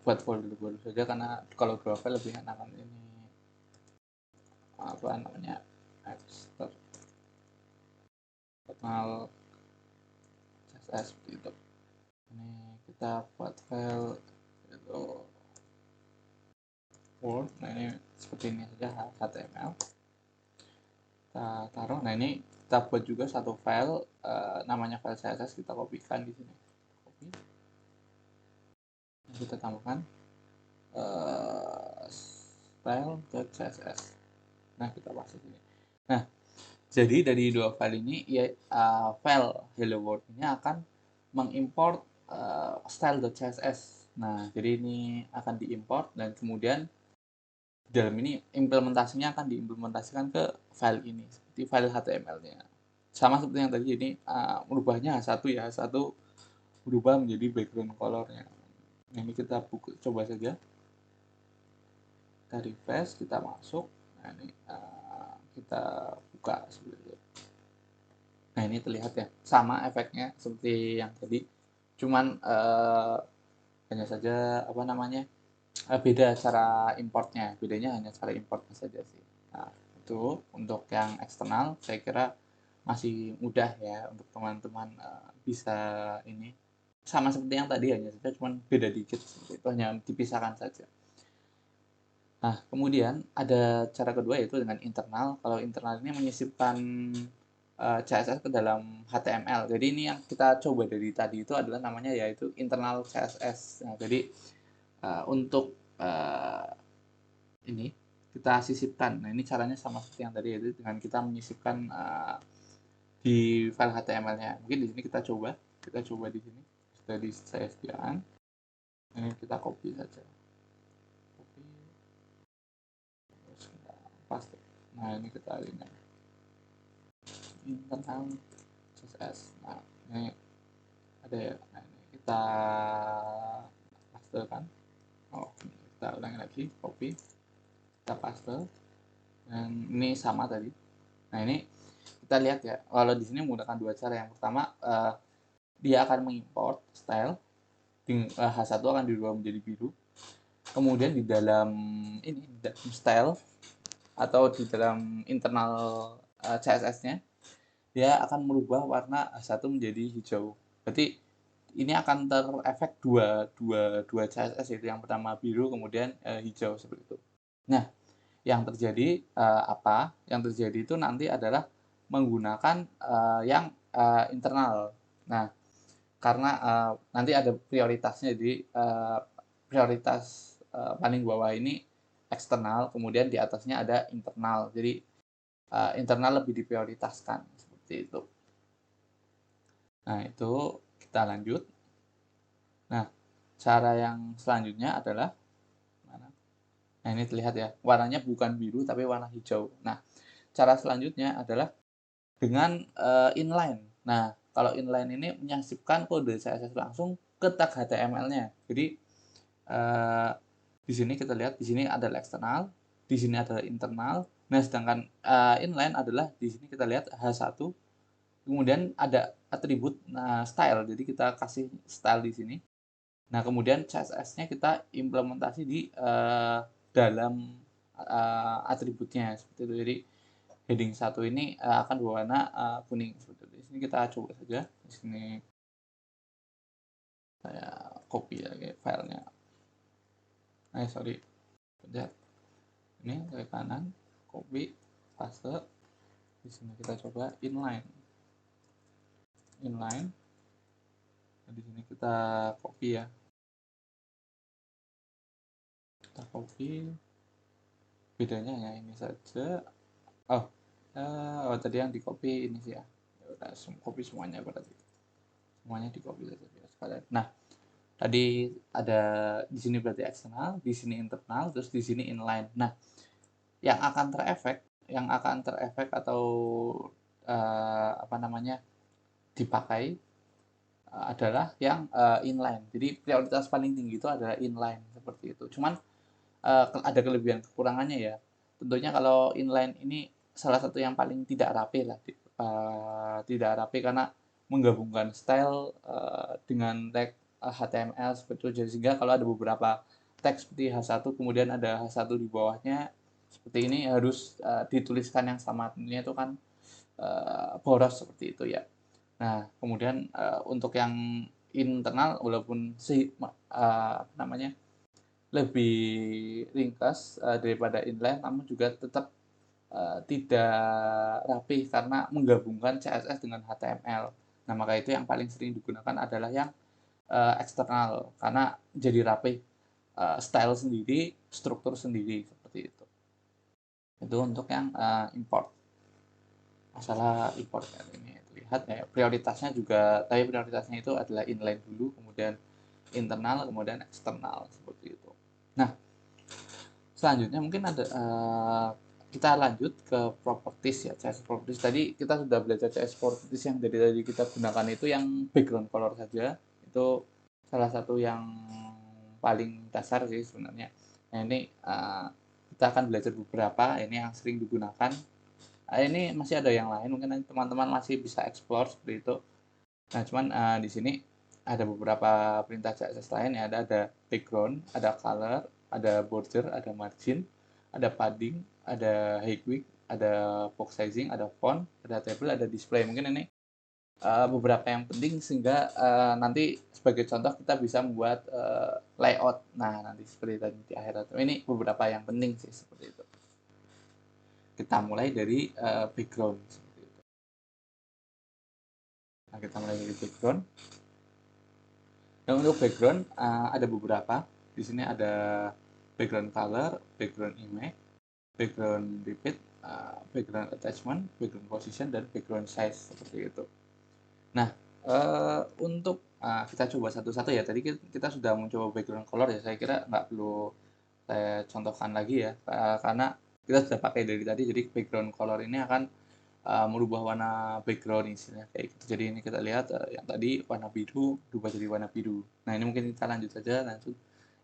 buat folder baru saja karena kalau dua file lebih enakan ini apa namanya eksternal CSS seperti itu. Ini kita buat file itu Word. Nah ini seperti ini saja HTML kita taruh. Nah ini kita buat juga satu file, namanya file CSS, kita kopikan di sini. Copy. Kita tambahkan style.css. Nah kita paste sini. Nah jadi dari dua file ini ya, file hello world ini akan mengimport style.css. Nah jadi ini akan diimport dan kemudian di dalam ini implementasinya akan diimplementasikan ke file ini seperti file HTML-nya. Sama seperti yang tadi, ini merubahnya H1 ya, H1 berubah menjadi background color-nya. Nah, ini kita coba saja. Kita refresh, kita masuk. Nah, ini kita buka seperti itu. Nah, ini terlihat ya, sama efeknya seperti yang tadi. Cuman hanya saja apa namanya? Beda cara importnya. Bedanya hanya cara importnya saja sih. Nah, itu untuk yang eksternal saya kira masih mudah ya untuk teman-teman bisa ini sama seperti yang tadi, hanya saja cuman beda dikit, itu hanya dipisahkan saja. Nah kemudian ada cara kedua yaitu dengan internal. Kalau internal ini menyisipkan CSS ke dalam HTML. Jadi ini yang kita coba dari tadi itu adalah namanya yaitu internal CSS. Nah, jadi untuk ini kita sisipkan. Nah ini caranya sama seperti yang tadi, yaitu dengan kita menyisipkan di file HTML-nya. Mungkin di sini kita coba di sini sudah saya sediakan. Ini kita copy saja, copy terus kita paste. Nah ini kita ini tentang CSS. Nah ini ada ya. Nah ini kita pastekan. Oh kita ulangi lagi, copy, kita paste, dan ini sama tadi. Nah ini kita lihat ya, kalau di sini menggunakan dua cara. Yang pertama, dia akan mengimport style, H1 akan dirubah menjadi biru. Kemudian di dalam ini, di dalam style atau di dalam internal CSS-nya, dia akan merubah warna H1 menjadi hijau. Berarti ini akan terefek dua CSS, yaitu yang pertama biru, kemudian hijau seperti itu. Nah, yang terjadi apa? Yang terjadi itu nanti adalah menggunakan yang internal. Nah, karena nanti ada prioritasnya, jadi prioritas paling bawah ini eksternal, kemudian di atasnya ada internal. Jadi internal lebih diprioritaskan seperti itu. Nah, itu kita lanjut. Nah, cara yang selanjutnya adalah mana? Nah, ini terlihat ya, warnanya bukan biru tapi warna hijau. Nah, cara selanjutnya adalah dengan inline. Nah, kalau inline ini menyisipkan kode CSS langsung ke tag HTML-nya. Jadi di sini kita lihat, di sini adalah eksternal, di sini adalah internal. Nah, sedangkan inline adalah di sini kita lihat H1, kemudian ada atribut style. Jadi kita kasih style di sini. Nah, kemudian CSS-nya kita implementasi di dalam atributnya seperti itu. Jadi heading 1 ini akan berwarna kuning seperti itu. Di sini kita coba saja. Di sini saya copy lagi filenya. Sorry. Ini ke kanan, copy, paste. Di sini kita coba inline. Nah, di sini kita copy ya. Kita copy. Bedanya ya ini saja. Tadi yang di copy ini sih ya. Udah copy semuanya berarti. Semuanya di copy saja sekalian. Nah, tadi ada di sini berarti eksternal, di sini internal, terus di sini inline. Nah, yang akan terefek atau dipakai adalah yang inline. Jadi prioritas paling tinggi itu adalah inline seperti itu. Cuman ada kelebihan kekurangannya ya. Tentunya kalau inline ini salah satu yang paling tidak rapi lah, tidak rapi karena menggabungkan style dengan tag HTML seperti itu. Jadi sehingga kalau ada beberapa tag seperti H1 kemudian ada H1 di bawahnya seperti ini harus dituliskan yang sama, tentunya itu kan boros seperti itu ya. Nah, kemudian untuk yang internal walaupun lebih ringkas daripada inline, namun juga tetap tidak rapi karena menggabungkan CSS dengan HTML. Nah, maka itu yang paling sering digunakan adalah yang eksternal karena jadi rapi, style sendiri, struktur sendiri seperti itu. Itu untuk yang import. Masalah import ini lihat ya, prioritasnya itu adalah inline dulu, kemudian internal, kemudian eksternal seperti itu. Nah, selanjutnya mungkin ada kita lanjut ke properties ya, CSS properties. Tadi kita sudah belajar CSS properties yang dari tadi kita gunakan itu yang background color saja. Itu salah satu yang paling dasar sih sebenarnya. Nah, ini kita akan belajar beberapa ini yang sering digunakan. Ini masih ada yang lain, mungkin teman-teman masih bisa explore seperti itu. Nah, cuman di sini ada beberapa perintah CSS lain ya, ada background, ada color, ada border, ada margin, ada padding, ada height width, ada box sizing, ada font, ada table, ada display. Mungkin ini beberapa yang penting sehingga nanti sebagai contoh kita bisa membuat layout. Nah, nanti seperti tadi di akhirat. Ini beberapa yang penting sih seperti itu. Kita mulai dari background seperti itu. Nah, kita mulai dari background. Dan untuk background ada beberapa. Di sini ada background color, background image, background repeat, background attachment, background position, dan background size seperti itu. Nah, untuk kita coba satu-satu ya. Tadi kita sudah mencoba background color ya. Saya kira nggak perlu saya contohkan lagi ya, karena kita sudah pakai dari tadi. Jadi background color ini akan merubah warna background istilahnya kayak gitu. Jadi ini kita lihat yang tadi warna biru berubah jadi warna biru. Nah, ini mungkin kita lanjut saja langsung.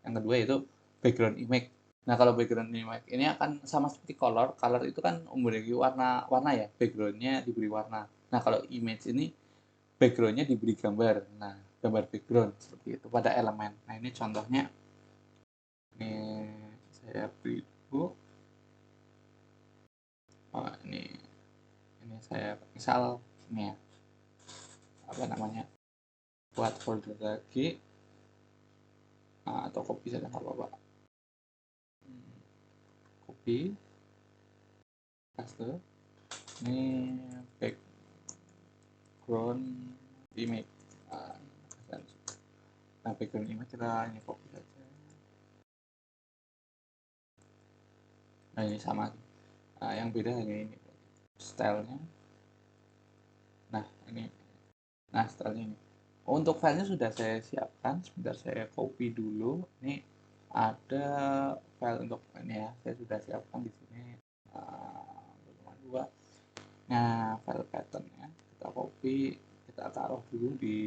Yang kedua yaitu background image. Nah, kalau background image ini akan sama seperti color. Color itu kan memiliki warna ya, backgroundnya diberi warna. Nah, kalau image ini backgroundnya diberi gambar. Nah, gambar background seperti itu pada elemen. Nah, ini contohnya. Ini saya beri dulu. Oh, ini saya misal ini ya, buat folder lagi atau copy saja nggak apa-apa. Copy, paste. Ini background image. Nah, background image kita ini copy saja. Nah, ini sama. Yang beda hanya ini stylenya. Nah, ini. Nah, stylenya ini. Untuk filenya sudah saya siapkan. Sebentar saya copy dulu. Ini ada file untuk ini ya. Saya sudah siapkan di sini. Dua. Nah, file patternnya kita copy, kita taruh dulu di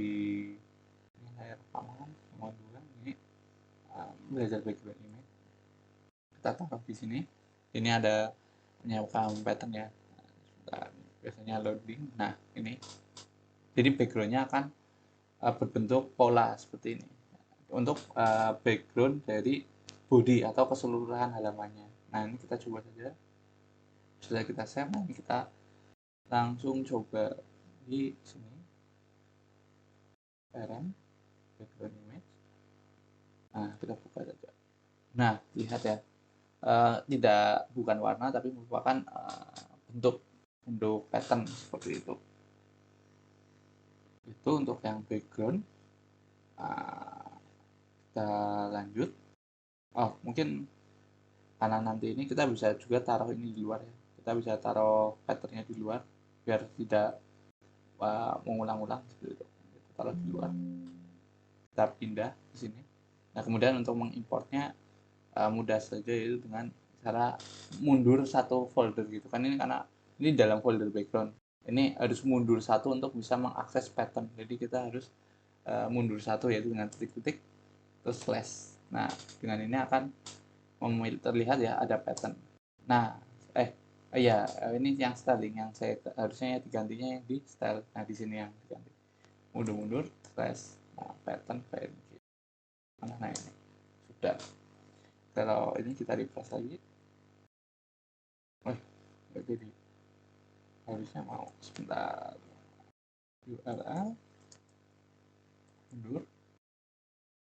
ini layar rekaman nomor 2 ini belajar background image. Kita taruh di sini. Ini ada menyiapkan pattern ya. Biasanya loading. Nah, ini. Jadi backgroundnya akan berbentuk pola seperti ini. Untuk background dari body atau keseluruhan halamannya. Nah, ini kita coba saja. Sudah kita save, nah ini kita langsung coba di sini. Parent, background image. Nah, kita buka saja. Nah, lihat ya. bukan warna tapi merupakan bentuk pattern seperti itu. Itu untuk yang background. Kita lanjut. Mungkin karena nanti ini kita bisa juga taruh ini di luar ya. Kita bisa taruh patternnya di luar biar tidak mengulang-ulang seperti itu. Kita taruh di luar. Kita pindah ke sini. Nah, kemudian untuk mengimportnya mudah saja, yaitu dengan cara mundur satu folder gitu kan. Ini karena ini dalam folder background. Ini harus mundur satu untuk bisa mengakses pattern. Jadi kita harus mundur satu, yaitu dengan titik-titik terus slash. Nah, dengan ini akan terlihat ya ada pattern. Nah, ini yang styling yang saya harusnya digantinya yang di style. Nah, di sini yang diganti. Mundur slash pattern PNG. Nah, ini sudah. Kalau ini kita refresh lagi. Jadi harusnya mau sebentar. URL mundur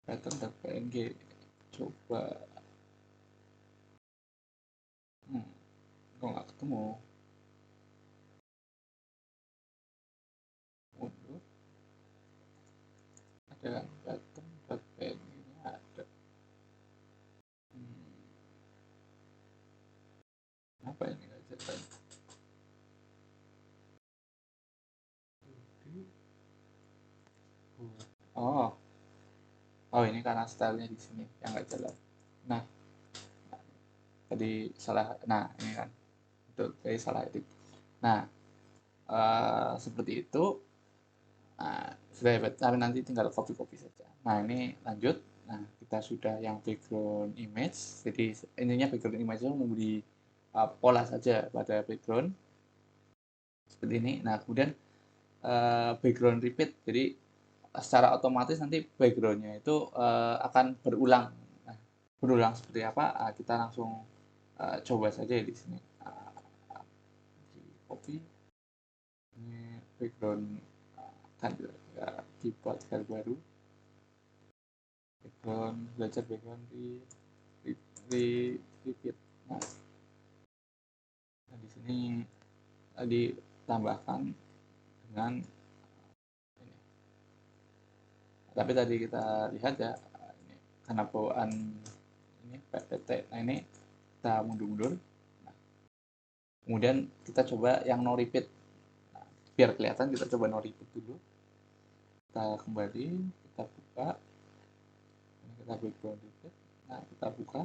pattern dan PNG. Coba kok nggak ketemu. Mundur ada pattern dan PNG nya ada. Apa ini nggak jelas? Ini karena stylenya di sini yang nggak jelas. Nah, tadi salah. Nah, ini kan betul, tadi salah edit. Nah, seperti itu. Sudah hebat, tapi nanti tinggal copy saja. Nah, ini lanjut. Nah, kita sudah yang background image. Jadi intinya background image itu memberi pola saja pada background seperti ini. Nah, kemudian background repeat. Jadi secara otomatis nanti backgroundnya itu akan berulang. Nah, berulang seperti apa? Kita langsung coba saja di sini. Copy ini background kan dibuat file baru. Background belajar background di repeat. Nah, di sini ditambahkan dengan ini. Tapi tadi kita lihat ya, ini karena bawaan ini PPT. Nah, ini kita mundur. Nah, kemudian kita coba yang no repeat. Nah, biar kelihatan kita coba no repeat dulu. Kita kembali, kita buka. Ini kita background repeat. Nah, kita buka.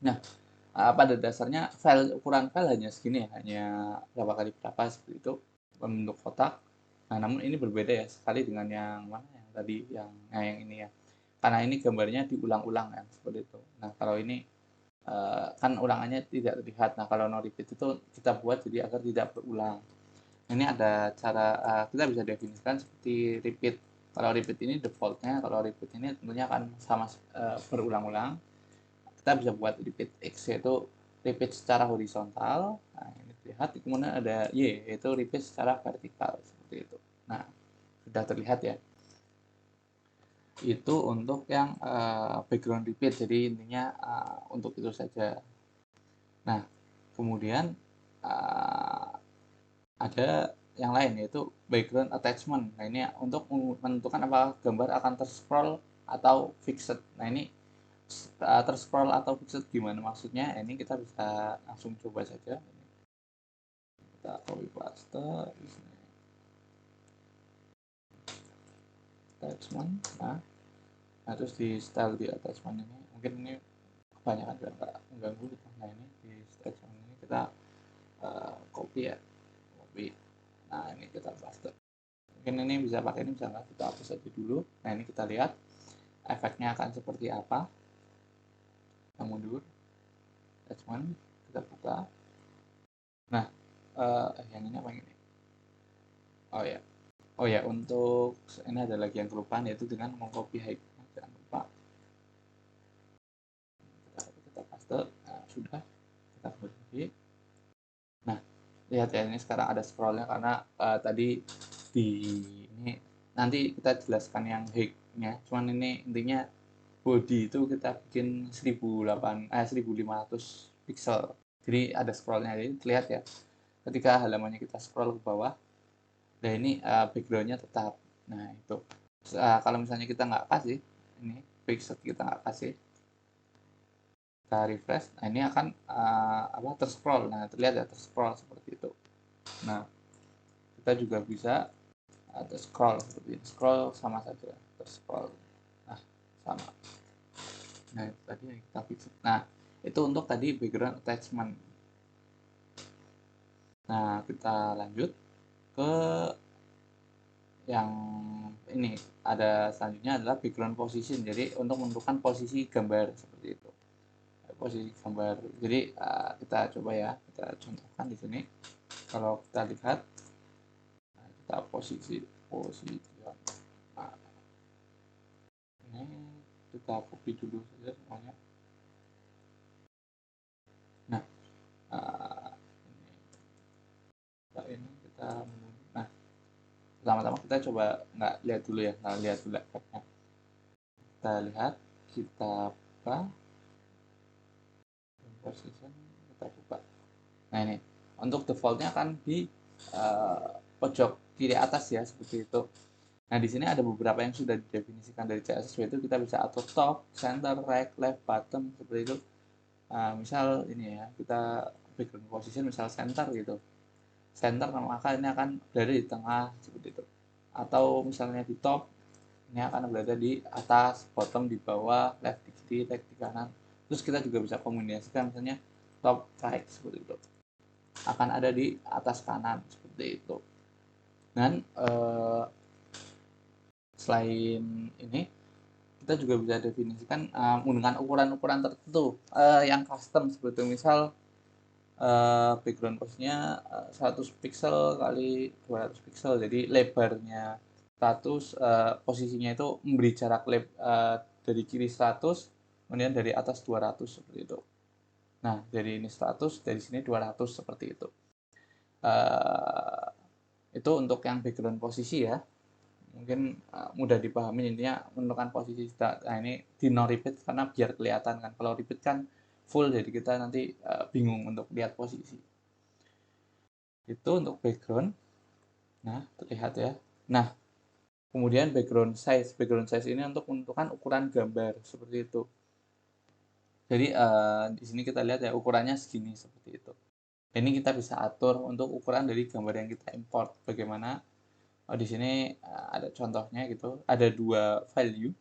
Nah, pada dasarnya ukuran file hanya segini ya, hanya berapa kali berapa seperti itu, bentuk kotak. Nah, namun ini berbeda ya sekali dengan yang mana yang tadi yang ini ya. Karena ini gambarnya diulang-ulang ya seperti itu. Nah, kalau ini kan ulangannya tidak terlihat. Nah, kalau no repeat itu kita buat jadi agar tidak berulang. Ini ada cara kita bisa definisikan seperti repeat. Kalau repeat ini defaultnya, kalau repeat ini tentunya akan sama berulang-ulang. Kita bisa buat repeat X, yaitu repeat secara horizontal. Nah, ini terlihat. Kemudian ada Y, yaitu repeat secara vertikal seperti itu. Nah, sudah terlihat ya. Itu untuk yang background repeat. Jadi intinya untuk itu saja. Nah, kemudian ada yang lain, yaitu background attachment. Nah, ini untuk menentukan apakah gambar akan terscroll atau fixed. Nah, ini terscroll atau fixed gimana maksudnya? Ini kita bisa langsung coba saja. Kita copy paste di sini. Attachment. Nah, terus di style di attachment ini mungkin ini kebanyakan juga nggak mengganggu gitu. Nah, ini di attachment ini kita copy ya, copy. Nah, ini kita paste. Mungkin ini bisa pakai, ini bisa nggak, kita hapus saja dulu. Nah, ini kita lihat efeknya akan seperti apa. Kita mundur attachment, kita buka. Nah, yang ini apa ini? Oh ya, untuk ini ada lagi yang kelupaan, yaitu dengan mengcopy height. Jangan lupa. Kita paste. Nah, sudah. Kita kembali. Nah, lihat ya, ini sekarang ada scrollnya karena tadi di ini nanti kita jelaskan yang height-nya. Cuman ini intinya body itu kita bikin 1500 pixel. Jadi ada scrollnya, jadi terlihat ya. Ketika halamannya kita scroll ke bawah, nah ini backgroundnya tetap. Nah itu. Kalau misalnya kita nggak kasih, ini pixel kita nggak kasih, kita refresh, nah ini akan terscroll. Nah terlihat ya terscroll seperti itu. Nah kita juga bisa scroll seperti ini. Scroll sama saja, terscroll. Nah sama. Nah itu tadi yang kita fix. Nah itu untuk tadi background attachment. Nah kita lanjut ke yang ini, ada selanjutnya adalah background position. Jadi untuk menentukan posisi gambar seperti itu, posisi gambar. Jadi kita coba ya, kita contohkan di sini. Kalau kita lihat, kita posisi nah, ini kita copy dulu saja semuanya. Nah ini kita nah pertama-tama kita coba nggak lihat dulu ya, nggak lihat dulu efeknya. Kita lihat, kita apa position, kita buka. Nah ini untuk defaultnya kan di pojok kiri atas ya, seperti itu. Nah di sini ada beberapa yang sudah didefinisikan dari CSS, yaitu kita bisa atur top, center, right, left, bottom seperti itu. Misal ini ya, kita background position misal center gitu, center maka ini akan berada di tengah seperti itu. Atau misalnya di top, ini akan berada di atas, bottom di bawah, left di kiri, right di kanan. Terus kita juga bisa kombinasikan misalnya top, right seperti itu, akan ada di atas kanan seperti itu. Dan selain ini kita juga bisa definisikan menggunakan ukuran-ukuran tertentu yang custom, seperti misal background posnya 100 pixel kali 200 pixel, jadi lebarnya 100, posisinya itu memberi jarak dari kiri 100, kemudian dari atas 200 seperti itu. Nah dari ini 100, dari sini 200 seperti itu. Itu untuk yang background posisi ya, mungkin mudah dipahami. Intinya menentukan posisi. Nah ini di no repeat karena biar kelihatan kan, kalau repeat kan full, jadi kita nanti bingung untuk lihat posisi. Itu untuk background. Nah terlihat ya. Nah kemudian background size ini untuk menentukan ukuran gambar seperti itu. Jadi di sini kita lihat ya, ukurannya segini seperti itu. Ini kita bisa atur untuk ukuran dari gambar yang kita import. Bagaimana? Di sini ada contohnya gitu. Ada dua value,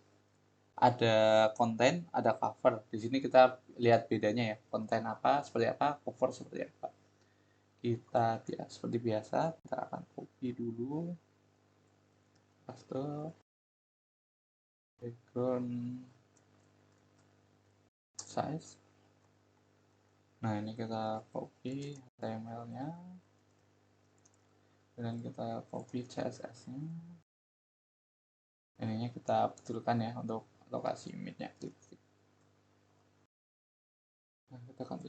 ada konten, ada cover. Di sini kita lihat bedanya ya. Konten apa, seperti apa, cover seperti apa. Kita ya, seperti biasa, kita akan copy dulu. Paste background size. Nah ini kita copy HTML-nya, dan kita copy CSS-nya. Ininya kita betulkan ya untuk lokasi image-nya. Nah kita akan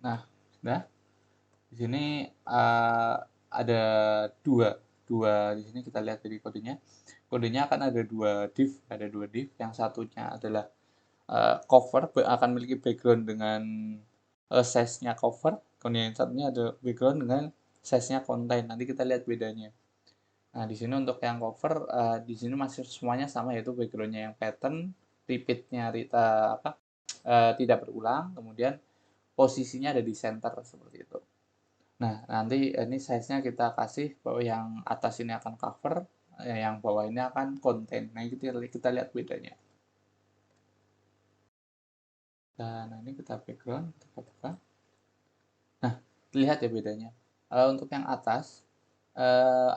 nah sudah. Di sini ada dua di sini kita lihat dari kodenya. Kodenya akan ada dua div, yang satunya adalah cover, akan memiliki background dengan size-nya cover, kemudian yang satunya ada background dengan size-nya konten. Nanti kita lihat bedanya. Nah di sini untuk yang cover, di sini masih semuanya sama, yaitu background-nya yang pattern, repeat-nya tidak berulang, kemudian posisinya ada di center seperti itu. Nah, nanti ini size-nya kita kasih bahwa yang atas ini akan cover, yang bawah ini akan konten. Nah, kita lihat bedanya. Dan ini kita background, kita buka. Nah, lihat ya bedanya. Untuk yang atas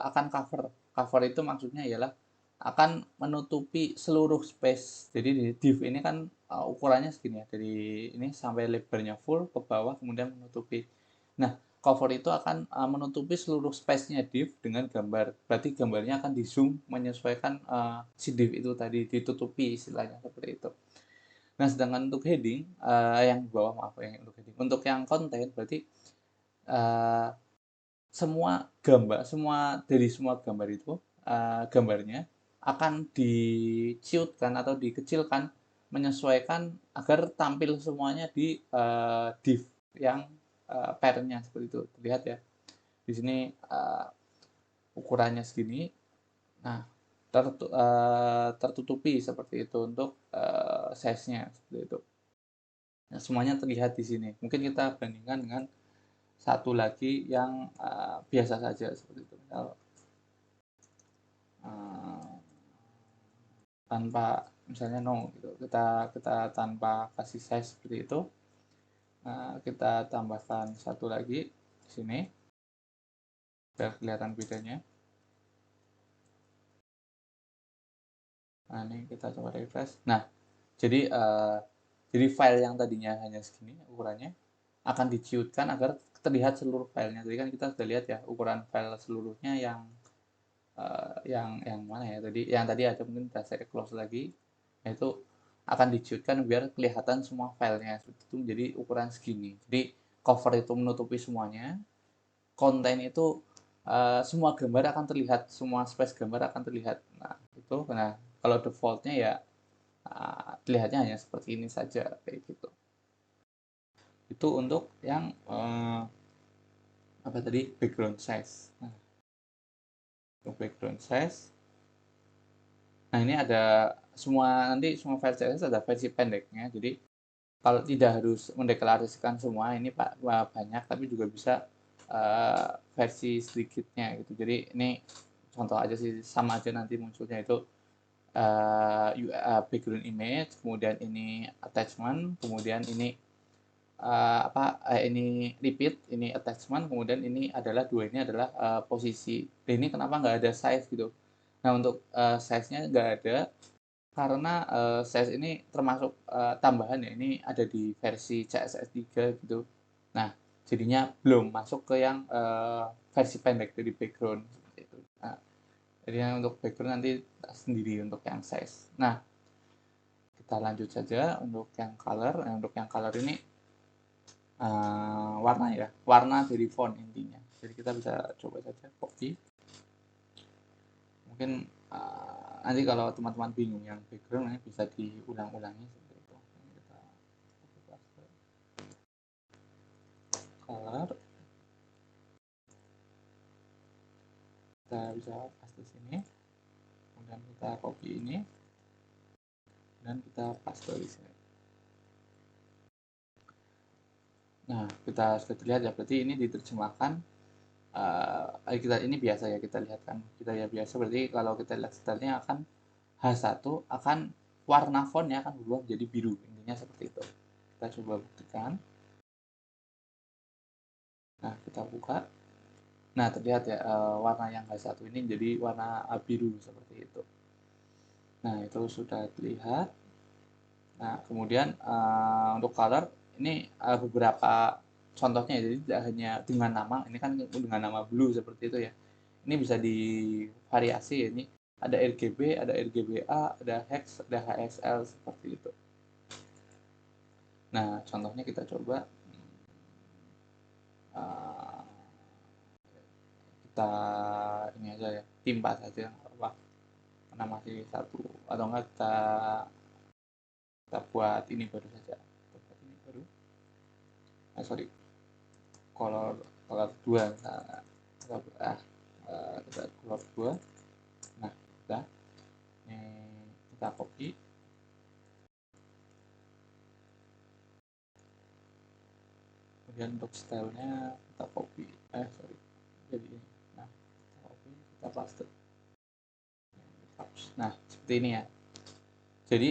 akan cover. Cover itu maksudnya ialah akan menutupi seluruh space. Jadi di div ini kan ukurannya segini ya, dari ini sampai lebarnya full ke bawah, kemudian menutupi. Nah, cover itu akan menutupi seluruh space-nya div dengan gambar. Berarti gambarnya akan di zoom menyesuaikan si div itu tadi, ditutupi istilahnya seperti itu. Nah, sedangkan untuk heading yang di bawah, maaf yang untuk heading. Untuk yang konten berarti semua gambar itu gambarnya akan diciutkan atau dikecilkan menyesuaikan agar tampil semuanya di, div yang, pair-nya seperti itu. Terlihat ya, di sini, ukurannya segini. Nah, tertutupi seperti itu untuk, size-nya, seperti itu. Nah, semuanya terlihat di sini. Mungkin kita bandingkan dengan satu lagi yang, biasa saja seperti itu. Misal, eee, tanpa misalnya no gitu, kita kita tanpa kasih size seperti itu, kita tambahkan satu lagi di sini, biar kelihatan bedanya. Nah, ini kita coba refresh. Nah, jadi file yang tadinya hanya segini ukurannya, akan diciutkan agar terlihat seluruh filenya. Tadi kan kita sudah lihat ya, ukuran file seluruhnya yang mana ya tadi, yang tadi ada mungkin kita saya close lagi, yaitu akan diciutkan biar kelihatan semua filenya, itu menjadi ukuran segini. Jadi cover itu menutupi semuanya, konten itu, semua gambar akan terlihat, semua space gambar akan terlihat. Nah, itu kalau defaultnya ya, terlihatnya hanya seperti ini saja, kayak gitu. Itu untuk yang, apa tadi, background size. Nah, untuk background size, nah ini ada nanti semua file CSS ada versi pendeknya, jadi kalau tidak harus mendeklarasikan semua ini Pak, banyak, tapi juga bisa, versi sedikitnya gitu. Jadi ini contoh aja sih, sama aja nanti munculnya itu, background image, kemudian ini attachment, kemudian ini, ini repeat, ini attachment, kemudian ini adalah dua ini adalah, posisi. Dan ini kenapa nggak ada size gitu. Nah, untuk, size-nya nggak ada karena, size ini termasuk, tambahan ya, ini ada di versi CSS 3 gitu. Nah, jadinya belum masuk ke yang, versi pendek dari background, seperti itu. Nah, jadi yang untuk background nanti sendiri untuk yang size. Nah, kita lanjut saja untuk yang color. Nah, untuk yang color ini, warna ya, warna dari font intinya. Jadi kita bisa coba saja copy. Mungkin, nanti kalau teman-teman bingung yang background ini bisa diulang-ulangi seperti itu. Kita paste color, kita bisa paste sini, kemudian kita copy ini, dan kita paste di sini. Nah, kita sudah terlihat ya, berarti ini diterjemahkan, kita ini biasa ya, kita lihat kan, kita ya biasa, berarti kalau kita lihat stylenya akan H1 akan warna fontnya akan berubah menjadi biru, intinya seperti itu. Kita coba buktikan. Nah, kita buka. Nah, terlihat ya, warna yang H1 ini jadi warna biru seperti itu. Nah, itu sudah terlihat. Nah, kemudian, untuk color ini, beberapa contohnya, jadi tidak hanya dengan nama, ini kan dengan nama blue seperti itu ya. Ini bisa divariasi ya, ini ada RGB, ada RGBA, ada hex, ada HSL seperti itu. Nah, contohnya kita coba, kita ini aja ya, timpa saja, apa, karena masih satu, atau enggak kita buat ini baru saja, kita buat ini baru, sorry, color color 2, kita color 2. Nah, kita copy, kemudian untuk stylenya kita copy, sorry, jadi ini. Nah, kita copy, kita paste. Nah, seperti ini ya. Jadi,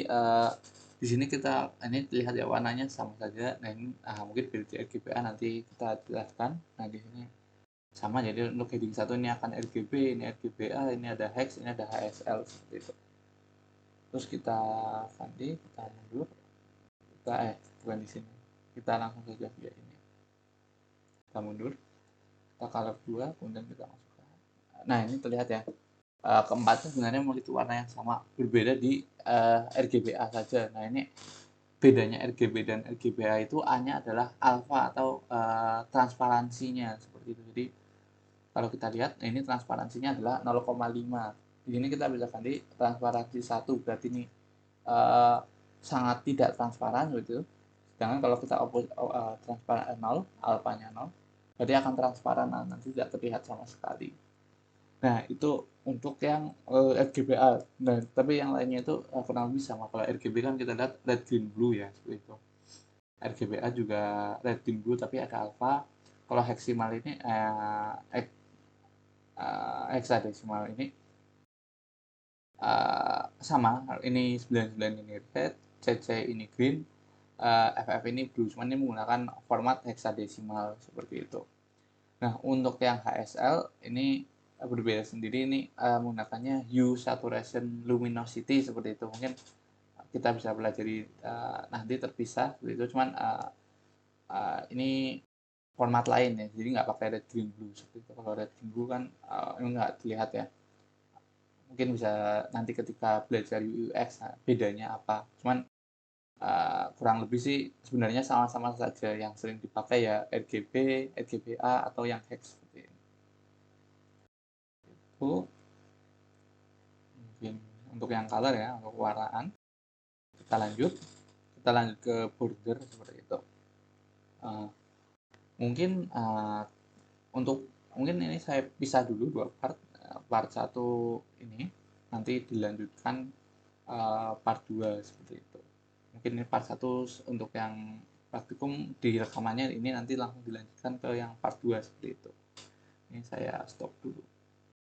di sini kita ini terlihat ya, warnanya sama saja. Nah, ini mungkin dari RGBA nanti kita jelaskan. Nah, di sini sama, jadi untuk heading 1 ini akan RGB, ini RGBA, ini ada hex, ini ada HSL seperti itu. Terus kita ganti, kita mundur, bukan di sini. Kita langsung saja via ini. Kita mundur, kita color 2, kemudian kita masukkan. Nah, ini terlihat ya. Keempatnya sebenarnya memiliki warna yang sama, berbeda di, RGBA saja. Nah, ini bedanya RGB dan RGBA itu hanya adalah alpha atau, transparansinya seperti itu. Jadi kalau kita lihat, ini transparansinya adalah 0,5. Di sini kita bisa ganti transparansi 1, berarti ini, sangat tidak transparan gitu. Sedangkan kalau kita transparan 0, alfanya 0, berarti akan transparan, nah, nanti tidak terlihat sama sekali. Nah, itu untuk yang RGBA. Nah, tapi yang lainnya itu kurang lebih sama. Kalau RGB kan kita lihat red, green, blue ya, seperti itu. RGBA juga red, green, blue, tapi ada alpha. Kalau heksimal ini hexadesimal ini sama, ini 99 ini red, CC ini green, FF ini blue, cuman ini menggunakan format hexadesimal seperti itu. Nah, untuk yang HSL ini berbeda sendiri, ini menggunakannya hue saturation luminosity seperti itu. Mungkin kita bisa pelajari nanti terpisah seperti itu, cuman ini format lain ya, jadi nggak pakai red green blue seperti itu. Kalau red green blue kan nggak terlihat ya, mungkin bisa nanti ketika belajar UX bedanya apa, cuman kurang lebih sih sebenarnya sama-sama saja, yang sering dipakai ya RGB, RGBA atau yang hex seperti ini. Itu mungkin untuk yang color ya, untuk warnaan. Kita lanjut ke border seperti itu. Uh, mungkin untuk mungkin ini saya pisah dulu dua part. Part satu ini nanti dilanjutkan part 2 seperti itu. Mungkin ini part 1 untuk yang praktikum di rekamannya, ini nanti langsung dilanjutkan ke yang part 2 seperti itu. Ini saya stop dulu.